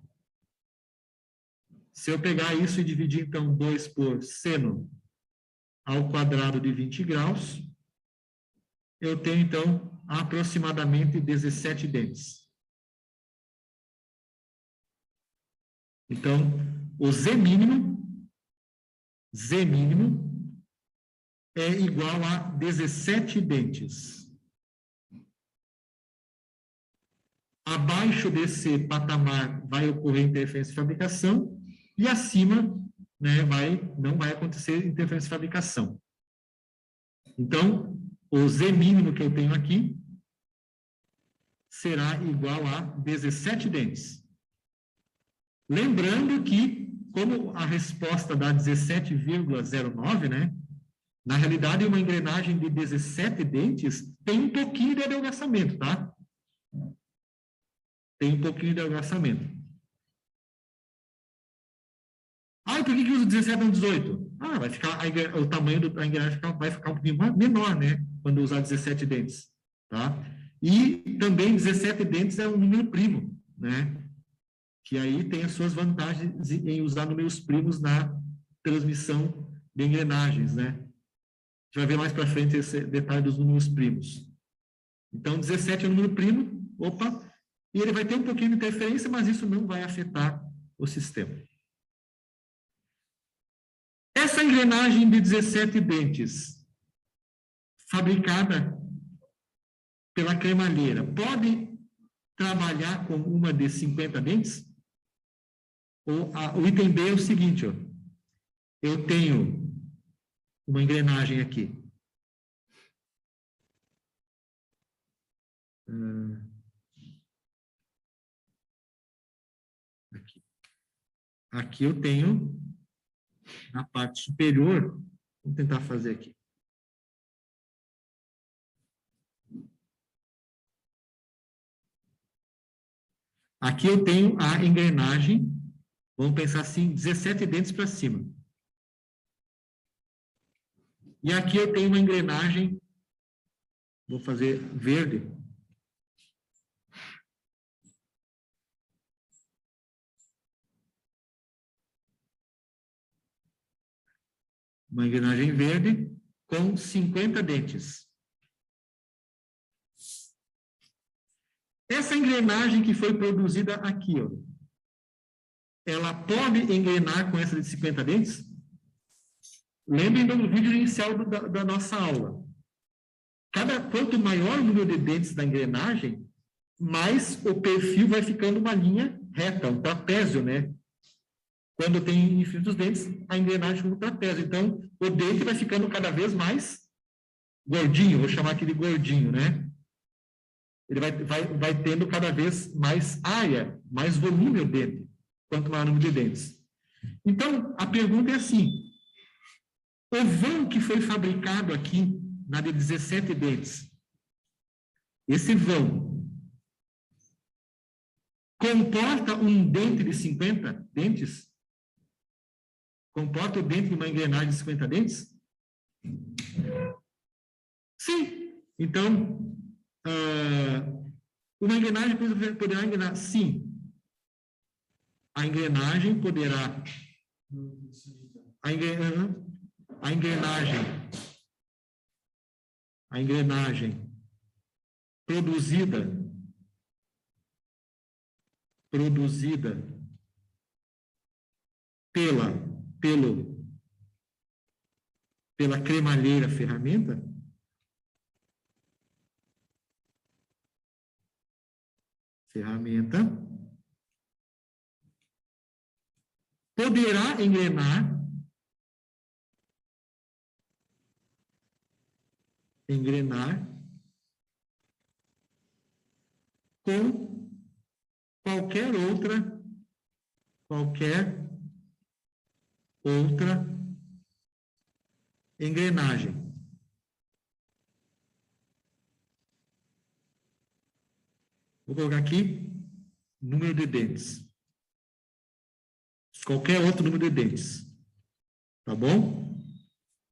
[SPEAKER 1] Se eu pegar isso e dividir, então, 2 por seno ao quadrado de 20 graus, eu tenho, então, aproximadamente 17 dentes. Então, o Z mínimo é igual a 17 dentes. Abaixo desse patamar vai ocorrer interferência de fabricação e acima, né, não vai acontecer interferência de fabricação. Então, o Z mínimo que eu tenho aqui será igual a 17 dentes. Lembrando que, como a resposta dá 17,09, né, na realidade, uma engrenagem de 17 dentes tem um pouquinho de adelgaçamento, tá? Tem um pouquinho de adelgaçamento. Ah, e por que usa 17 e não 18? Ah, vai ficar, o tamanho da engrenagem vai ficar um pouquinho menor, né? Quando usar 17 dentes, tá? E também 17 dentes é um número primo, né? Que aí tem as suas vantagens em usar números primos na transmissão de engrenagens, né? A gente vai ver mais para frente esse detalhe dos números primos. Então, 17 é um número primo, e ele vai ter um pouquinho de interferência, mas isso não vai afetar o sistema. Essa engrenagem de 17 dentes, fabricada pela cremalheira, pode trabalhar com uma de 50 dentes? O item B é o seguinte, ó. Eu tenho uma engrenagem aqui. Aqui eu tenho, na parte superior, vamos tentar fazer aqui. Aqui eu tenho a engrenagem, vamos pensar assim, 17 dentes para cima. E aqui eu tenho uma engrenagem, vou fazer verde. Uma engrenagem verde com 50 dentes. Essa engrenagem que foi produzida aqui, ó, ela pode engrenar com essa de 50 dentes? Lembrem do vídeo inicial da nossa aula. Quanto maior o número de dentes da engrenagem, mais o perfil vai ficando uma linha reta, um trapézio, né? Quando tem infinitos dentes, a engrenagem fica um trapézio. Então, o dente vai ficando cada vez mais gordinho, vou chamar aqui de gordinho, né? Ele vai tendo cada vez mais área, mais volume o dente, quanto maior o número de dentes. Então, a pergunta é assim, o vão que foi fabricado aqui, na de 17 dentes, esse vão comporta um dente de 50 dentes? Comporta o dente de uma engrenagem de 50 dentes? Sim. Então, uma engrenagem poderá engrenar? Sim. A engrenagem poderá... A engrenagem produzida pela cremalheira ferramenta, poderá engrenar com qualquer outra engrenagem. Vou colocar aqui número de dentes. Qualquer outro número de dentes. Tá bom?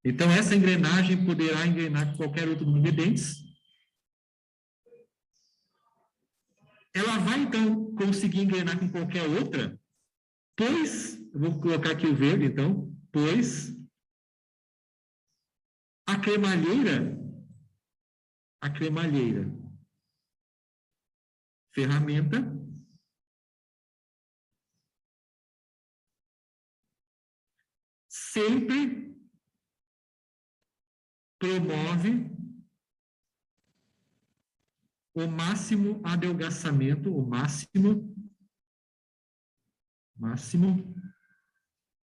[SPEAKER 1] Então, essa engrenagem poderá engrenar com qualquer outro número de dentes. Ela vai, então, conseguir engrenar com qualquer outra, pois, eu vou colocar aqui o verde, então, pois a cremalheira ferramenta sempre promove o máximo adelgaçamento, o máximo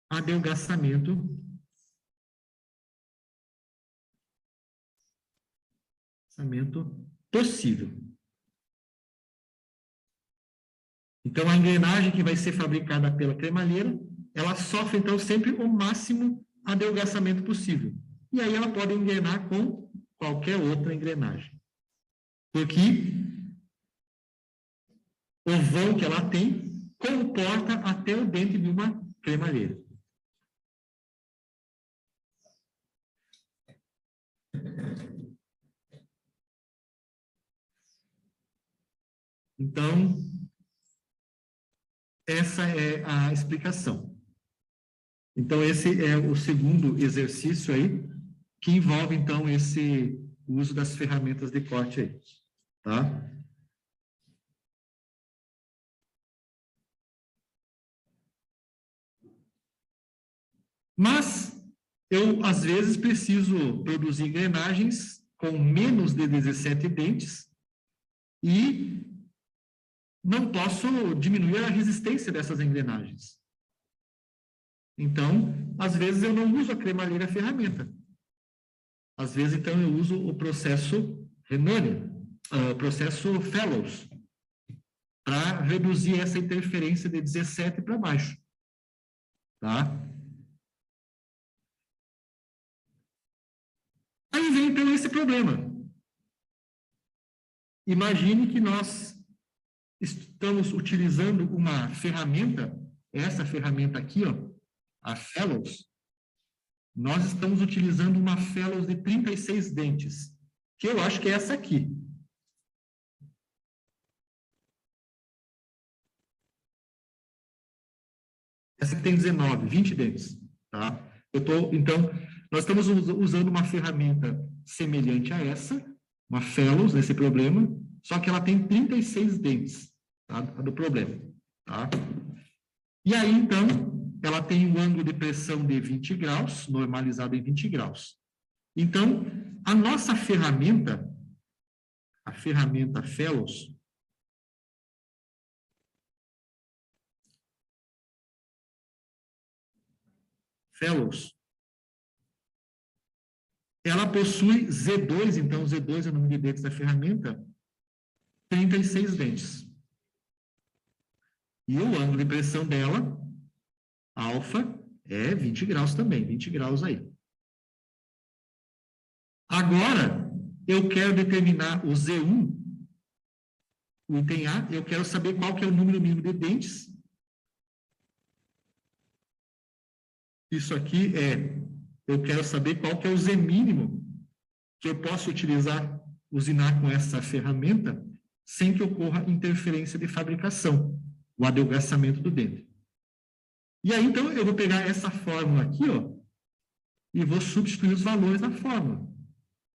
[SPEAKER 1] adelgaçamento possível. Então, a engrenagem que vai ser fabricada pela cremalheira, ela sofre, então, sempre o máximo adelgaçamento possível. E aí ela pode engrenar com qualquer outra engrenagem. Porque o vão que ela tem comporta até o dente de uma cremalheira. Então, essa é a explicação. Então, esse é o segundo exercício aí, que envolve, então, esse uso das ferramentas de corte aí, tá? Mas, eu, às vezes, preciso produzir engrenagens com menos de 17 dentes e não posso diminuir a resistência dessas engrenagens. Então, às vezes eu não uso a cremalheira ferramenta. Às vezes, então, eu uso o processo Renoni, o processo Fellows, para reduzir essa interferência de 17 para baixo. Tá? Aí vem, então, esse problema. Imagine que nós estamos utilizando uma ferramenta, essa ferramenta aqui, ó, a Fellows. Nós estamos utilizando uma Fellows de 36 dentes, que eu acho que é essa aqui. Essa aqui tem 19, 20 dentes, tá? Então, nós estamos usando uma ferramenta semelhante a essa, uma Fellows, nesse problema, só que ela tem 36 dentes, tá? A do problema, tá? E aí, então, ela tem um ângulo de pressão de 20 graus, normalizado em 20 graus. Então, a nossa ferramenta, a ferramenta Fellows, fellows, ela possui Z2, então Z2 é o número de dentes da ferramenta, 36 dentes. E o ângulo de pressão dela, alfa, é 20 graus também, 20 graus aí. Agora, eu quero determinar o Z1, o item A, eu quero saber qual que é o número mínimo de dentes. Isso aqui eu quero saber qual que é o Z mínimo que eu posso usinar com essa ferramenta sem que ocorra interferência de fabricação, o adelgaçamento do dente. E aí, então, eu vou pegar essa fórmula aqui, ó, e vou substituir os valores na fórmula.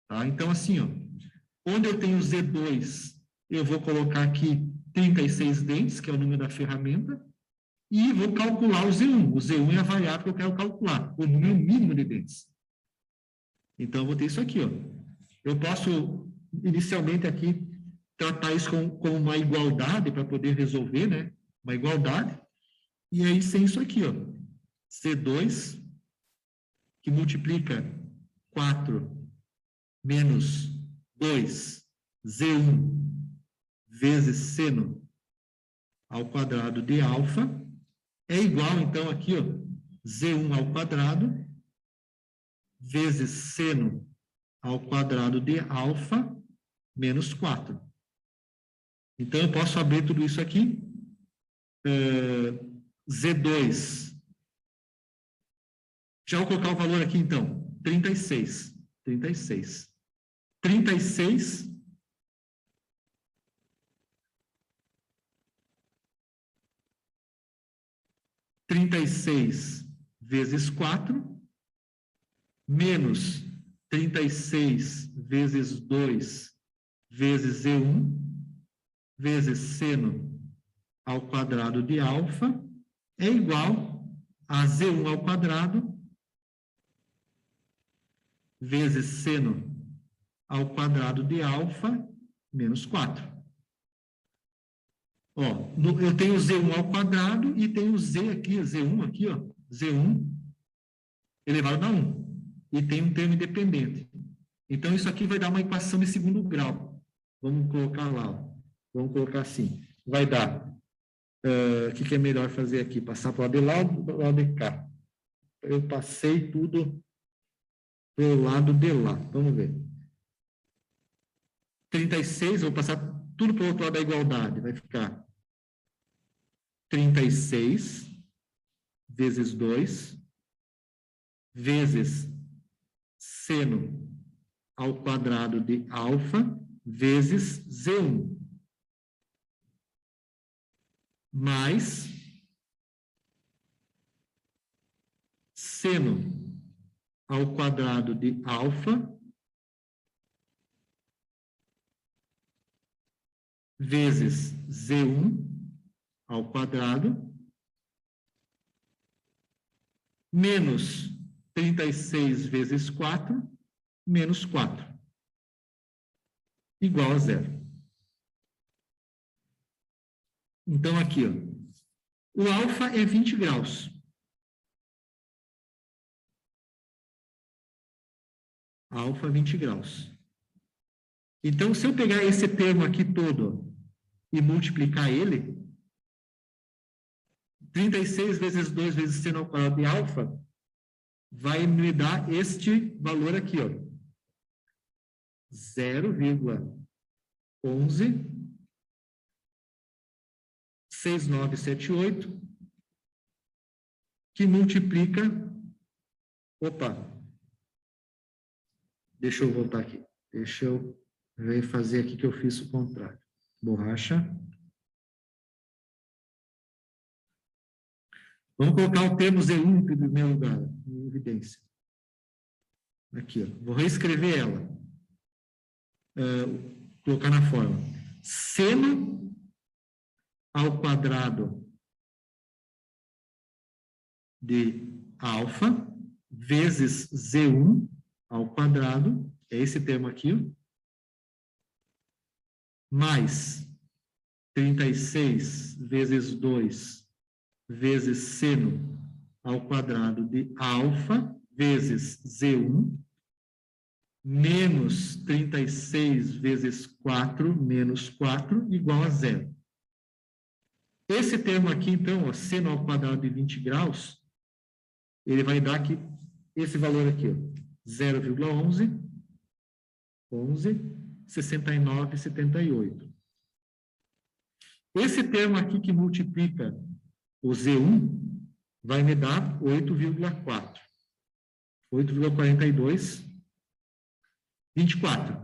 [SPEAKER 1] Tá? Então, assim, ó, onde eu tenho Z2, eu vou colocar aqui 36 dentes, que é o número da ferramenta, e vou calcular o Z1. O Z1 é a variável que eu quero calcular, o número mínimo de dentes. Então, eu vou ter isso aqui, ó. Eu posso, inicialmente aqui, tratar isso como uma igualdade para poder resolver, né? Uma igualdade. E aí, sem isso aqui, ó. C2, que multiplica 4 menos 2, Z1, vezes seno ao quadrado de alfa, é igual, então, aqui, ó, Z1 ao quadrado, vezes seno ao quadrado de alfa, menos 4. Então, eu posso abrir tudo isso aqui. Z2. Já vou colocar o valor aqui, então. 36. 36. 36 36 vezes 4, menos 36 vezes 2 vezes Z1, vezes seno ao quadrado de alfa, é igual a Z1 ao quadrado, vezes seno ao quadrado de alfa, menos 4. Ó, eu tenho Z1 ao quadrado e tenho Z aqui, Z1 aqui, ó, Z1 elevado a 1. E tem um termo independente. Então, isso aqui vai dar uma equação de segundo grau. Vamos colocar lá, ó. Vamos colocar assim. Vai dar, o que é melhor fazer aqui? Passar para o lado de lá ou para o lado de cá? Eu passei tudo para o lado de lá. Vamos ver. 36, eu vou passar tudo para o outro lado da igualdade. Vai ficar 36 vezes 2 vezes seno ao quadrado de alfa vezes Z1 mais seno ao quadrado de alfa vezes Z1 ao quadrado menos 36 vezes 4 menos 4 igual a 0. Então, aqui, ó, o alfa é 20 graus. Alfa 20 graus. Então, se eu pegar esse termo aqui todo e multiplicar ele, 36 vezes 2 vezes seno ao quadrado de alfa vai me dar este valor aqui, ó. 0,116978, que multiplica... Opa! Deixa eu voltar aqui. Deixa eu fazer aqui que eu fiz o contrário. Borracha. Vamos colocar o termo Z1 em primeiro lugar, em evidência. Aqui, ó. Vou reescrever ela. Colocar na fórmula. Seno ao quadrado de alfa vezes Z1 ao quadrado, é esse termo aqui, ó, mais 36 vezes 2 vezes seno ao quadrado de alfa vezes Z1 menos 36 vezes 4 menos 4 igual a 0. Esse termo aqui, então, ó, seno ao quadrado de 20 graus, ele vai dar aqui, esse valor aqui, 0,11, 69,78. Esse termo aqui que multiplica o Z1 vai me dar 8,4. 8,42, 24.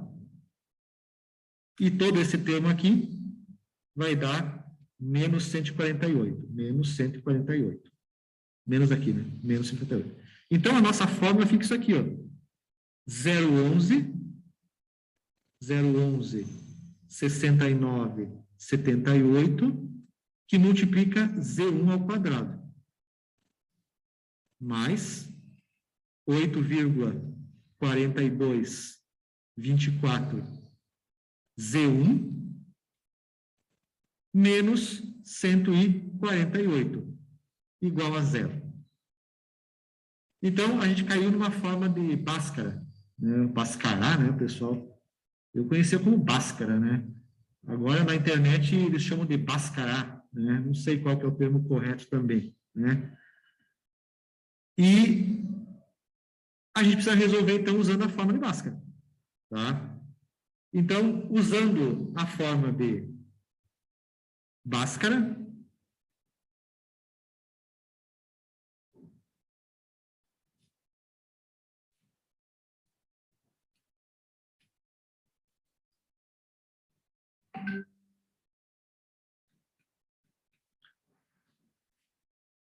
[SPEAKER 1] E todo esse termo aqui vai dar menos 148. Menos 148. Menos aqui, né? Menos 148. Então, a nossa fórmula fica isso aqui, ó. 0,11, 69, 78, que multiplica Z1 ao quadrado. Mais 8,42, 24, Z1, menos 148, igual a 0. Então, a gente caiu numa forma de Bhaskara, né? Bhaskara, né, pessoal? Eu conhecia como Bhaskara, né? Agora, na internet, eles chamam de Bhaskara, né? Não sei qual que é o termo correto também, né? E a gente precisa resolver, então, usando a forma de Bhaskara, tá? Então, usando a forma de Bhaskara,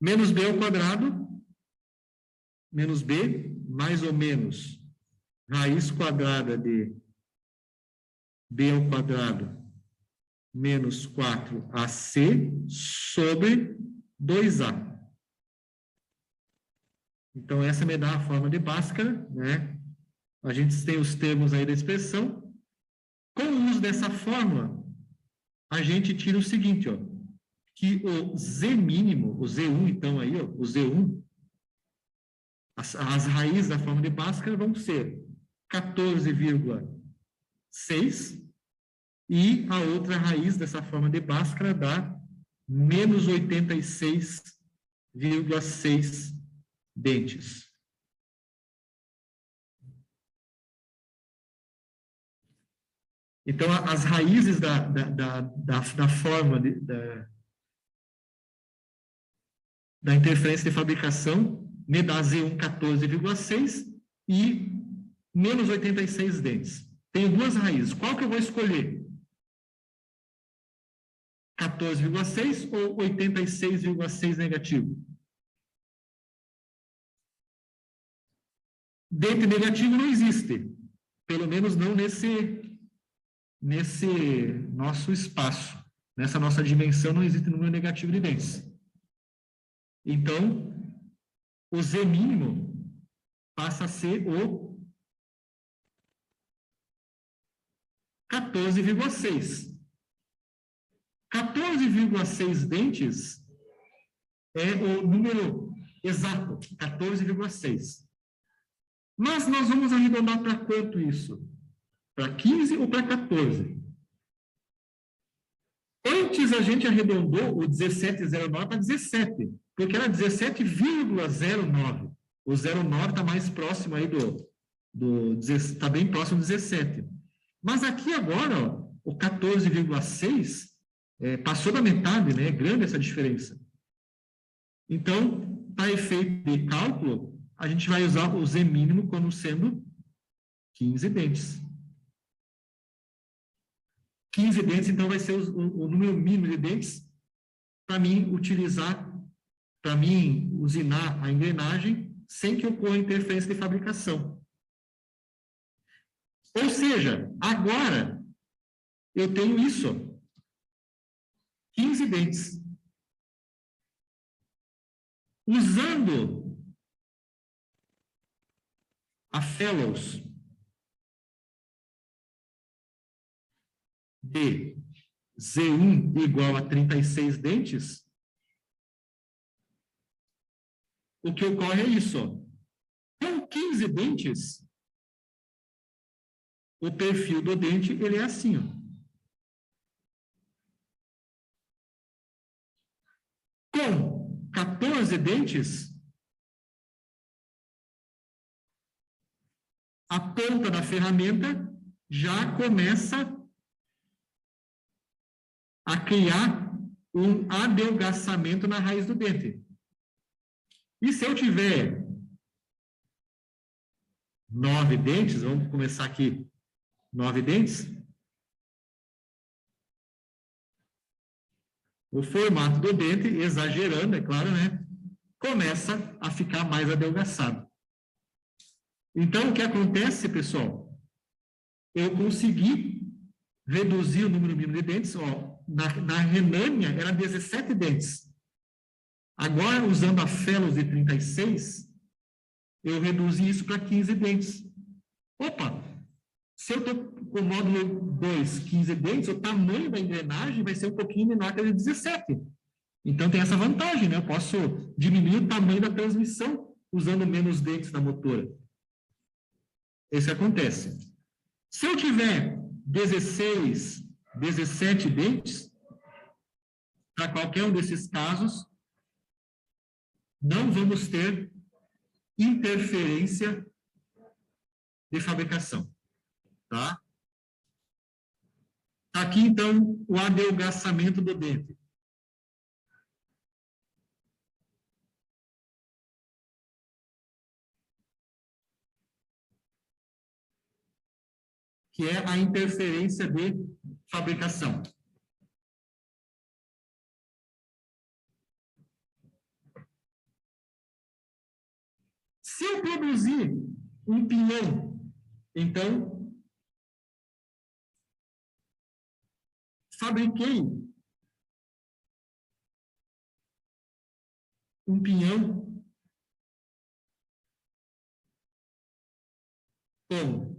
[SPEAKER 1] menos b ao quadrado, menos b, mais ou menos raiz quadrada de b ao quadrado menos 4ac sobre 2a. Então, essa me dá a forma de Bhaskara, né? A gente tem os termos aí da expressão. Com o uso dessa fórmula, a gente tira o seguinte, ó, que o z mínimo, o z1, então, aí, ó, o z1, as raízes da forma de Bhaskara vão ser 14,6 e a outra raiz dessa forma de Bhaskara dá menos 86,6 dentes. Então, as raízes da forma da interferência de fabricação me dá Z1 14,6 e menos 86 dentes. Tenho duas raízes. Qual que eu vou escolher? 14,6 ou 86,6 negativo? Dente negativo não existe. Pelo menos não nesse nosso espaço. Nessa nossa dimensão não existe número negativo de dentes. Então, o Z mínimo passa a ser o 14,6. 14,6 dentes é o número exato, 14,6. Mas nós vamos arredondar para quanto isso? Para 15 ou para 14? Antes a gente arredondou o 17,09 para 17, porque era 17,09. O 0,9 está mais próximo aí está bem próximo do 17. Mas aqui agora, ó, o 14,6 passou da metade, né? É grande essa diferença. Então, para efeito de cálculo, a gente vai usar o Z mínimo como sendo 15 dentes. 15 dentes, então, vai ser o número mínimo de dentes para mim utilizar, para mim usinar a engrenagem sem que ocorra interferência de fabricação. Ou seja, agora eu tenho isso, 15 dentes. Usando a Fellows de Z1 igual a 36 dentes, o que ocorre é isso, ó. Com 15 dentes, o perfil do dente, ele é assim, ó. Com 14 dentes, a ponta da ferramenta já começa a criar um adelgaçamento na raiz do dente. E se eu tiver 9 dentes, vamos começar aqui, 9 dentes, o formato do dente, exagerando, é claro, né? Começa a ficar mais adelgaçado. Então, o que acontece, pessoal? Eu consegui reduzir o número mínimo de dentes. Ó, na Renânia, era 17 dentes. Agora, usando a Fellows de 36, eu reduzi isso para 15 dentes. Opa! Se eu estou com o módulo 2, 15 dentes, o tamanho da engrenagem vai ser um pouquinho menor que a de 17. Então, tem essa vantagem, né? Eu posso diminuir o tamanho da transmissão usando menos dentes na motora. Isso acontece. Se eu tiver 16, 17 dentes, para qualquer um desses casos, não vamos ter interferência de fabricação. Tá? Aqui, então, o adelgaçamento do dente. Que é a interferência de fabricação. Se eu produzir um pinhão, então, fabriquei um pinhão com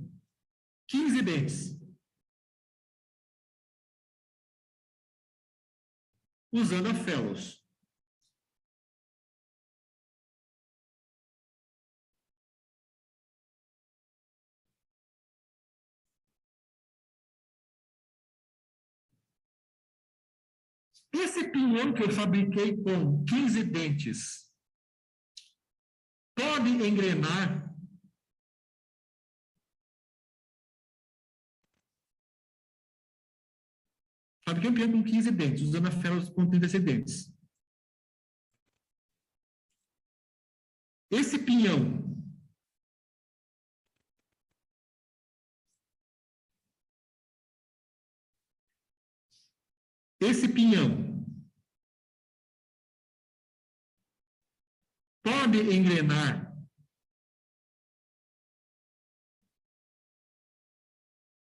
[SPEAKER 1] 15 dentes, usando a Fellows. Esse pinhão que eu fabriquei com 15 dentes pode engrenar fabriquei um pinhão com 15 dentes, usando a Fellows com 36 dentes. Esse pinhão pode engrenar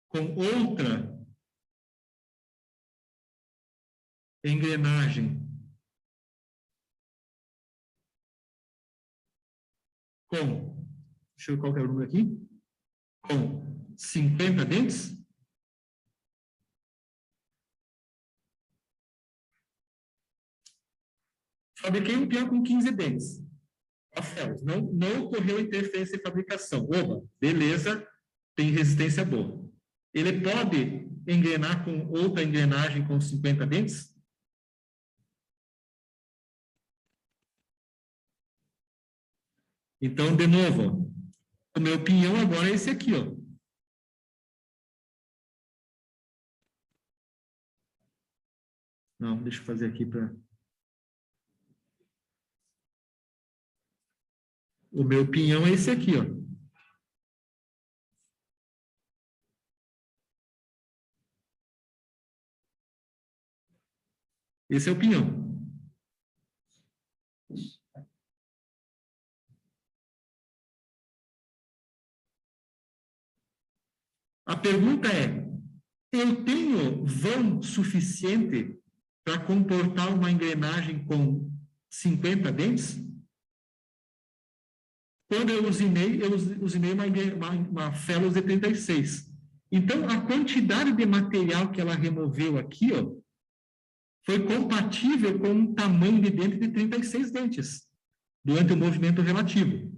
[SPEAKER 1] com outra engrenagem com, deixa eu ver qual que é o número aqui, com 50 dentes? Fabriquei um pinhão com 15 dentes. Não ocorreu interferência em fabricação. Oba, beleza, tem resistência boa. Ele pode engrenar com outra engrenagem com 50 dentes? Então, de novo, ó, o meu pinhão agora é esse aqui, ó. Não, deixa eu fazer aqui para... O meu pinhão é esse aqui, ó. Esse é o pinhão. A pergunta é, eu tenho vão suficiente para comportar uma engrenagem com 50 dentes? Quando eu usinei uma Fellows de 36. Então, a quantidade de material que ela removeu aqui, ó, foi compatível com um tamanho de dente de 36 dentes. durante o movimento relativo.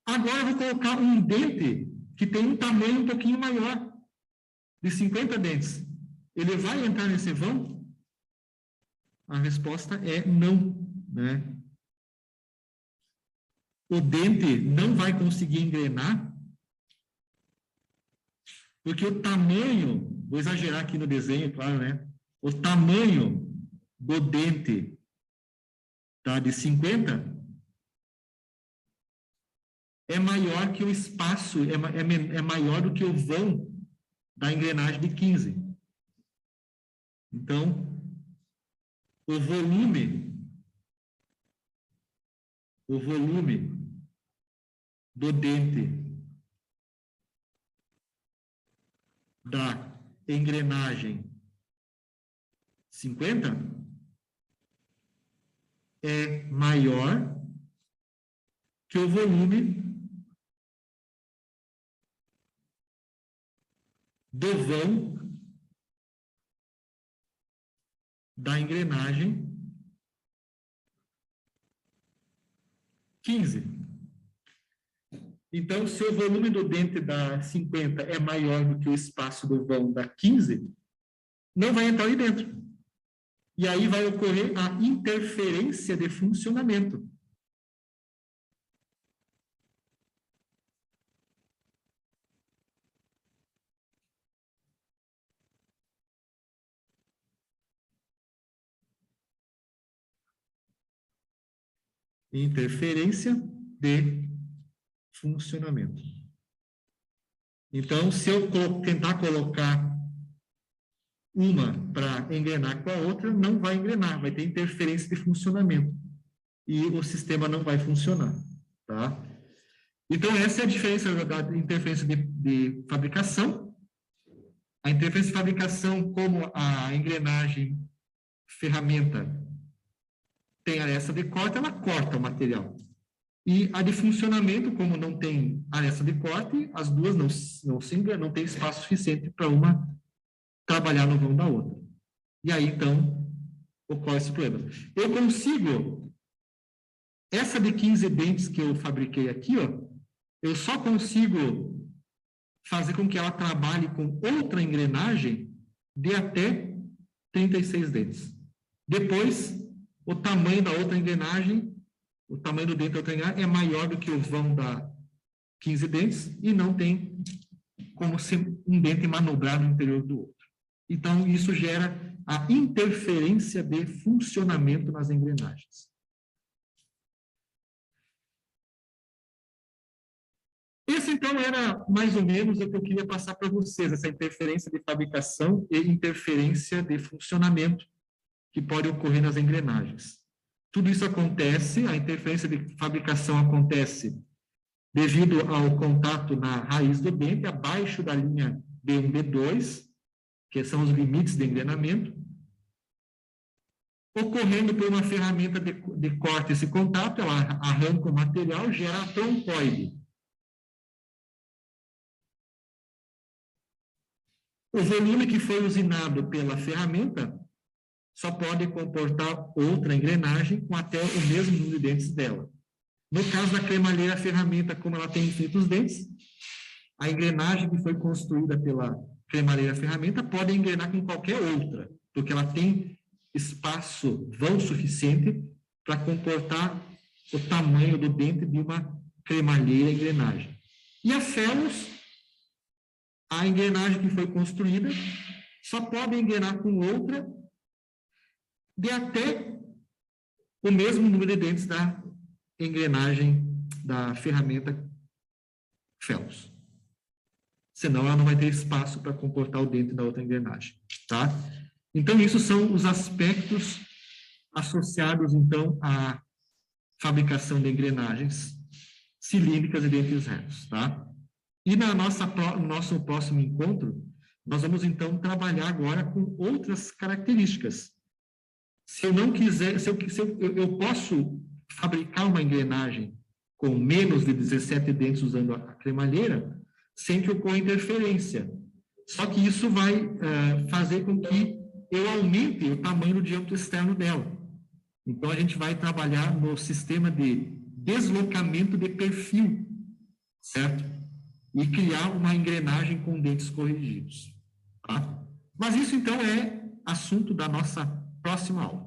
[SPEAKER 1] Agora eu vou colocar um dente que tem um tamanho um pouquinho maior, de 50 dentes. Ele vai entrar nesse vão? A resposta é não, né? O dente não vai conseguir engrenar, porque o tamanho, vou exagerar aqui no desenho, claro, né? O tamanho do dente, tá, de 50 é maior que o espaço, é maior do que o vão da engrenagem de 15. Então, o volume do dente da engrenagem 50 é maior que o volume do vão da engrenagem 15. Então, se o volume do dente da 50 é maior do que o espaço do vão da 15, não vai entrar ali dentro. E aí vai ocorrer a interferência de funcionamento. Interferência de funcionamento. Então, se eu tentar colocar uma para engrenar com a outra, não vai engrenar, vai ter interferência de funcionamento. E o sistema não vai funcionar, tá? Então, essa é a diferença da interferência de fabricação. A interferência de fabricação, como a engrenagem ferramenta tem aresta de corte, ela corta o material. E a de funcionamento, como não tem aresta de corte, as duas não tem espaço suficiente para uma trabalhar no vão da outra. E aí, então, ocorre esse problema. Eu consigo, essa de 15 dentes que eu fabriquei aqui, ó, eu só consigo fazer com que ela trabalhe com outra engrenagem de até 36 dentes. Depois, o tamanho da outra engrenagem, o tamanho do dente da outra engrenagem é maior do que o vão da 15 dentes e não tem como ser um dente manobrado no interior do outro. Então, isso gera a interferência de funcionamento nas engrenagens. Esse, então, era mais ou menos o que eu queria passar para vocês, essa interferência de fabricação e interferência de funcionamento que pode ocorrer nas engrenagens. Tudo isso acontece, a interferência de fabricação acontece devido ao contato na raiz do dente, abaixo da linha B1, B2, que são os limites de engrenamento, ocorrendo por uma ferramenta de corte esse contato, ela arranca o material, gera a tromboide. O volume que foi usinado pela ferramenta só pode comportar outra engrenagem com até o mesmo número de dentes dela. No caso da cremalheira ferramenta, como ela tem infinitos dentes, a engrenagem que foi construída pela cremalheira ferramenta pode engrenar com qualquer outra, porque ela tem espaço vão suficiente para comportar o tamanho do dente de uma cremalheira engrenagem. E a Phelps, a engrenagem que foi construída, só pode engrenar com outra de até o mesmo número de dentes da engrenagem da ferramenta Phelps. Senão ela não vai ter espaço para comportar o dente da outra engrenagem, tá? Então, isso são os aspectos associados, então, à fabricação de engrenagens cilíndricas e dentes retos, tá? E no nosso próximo encontro, nós vamos, então, trabalhar agora com outras características. Se eu não quiser, eu posso fabricar uma engrenagem com menos de 17 dentes usando a cremalheira, sem que ocorra interferência. Só que isso vai fazer com que eu aumente o tamanho do diâmetro externo dela. Então, a gente vai trabalhar no sistema de deslocamento de perfil, certo? E criar uma engrenagem com dentes corrigidos, tá? Mas isso, então, é assunto da nossa próxima aula.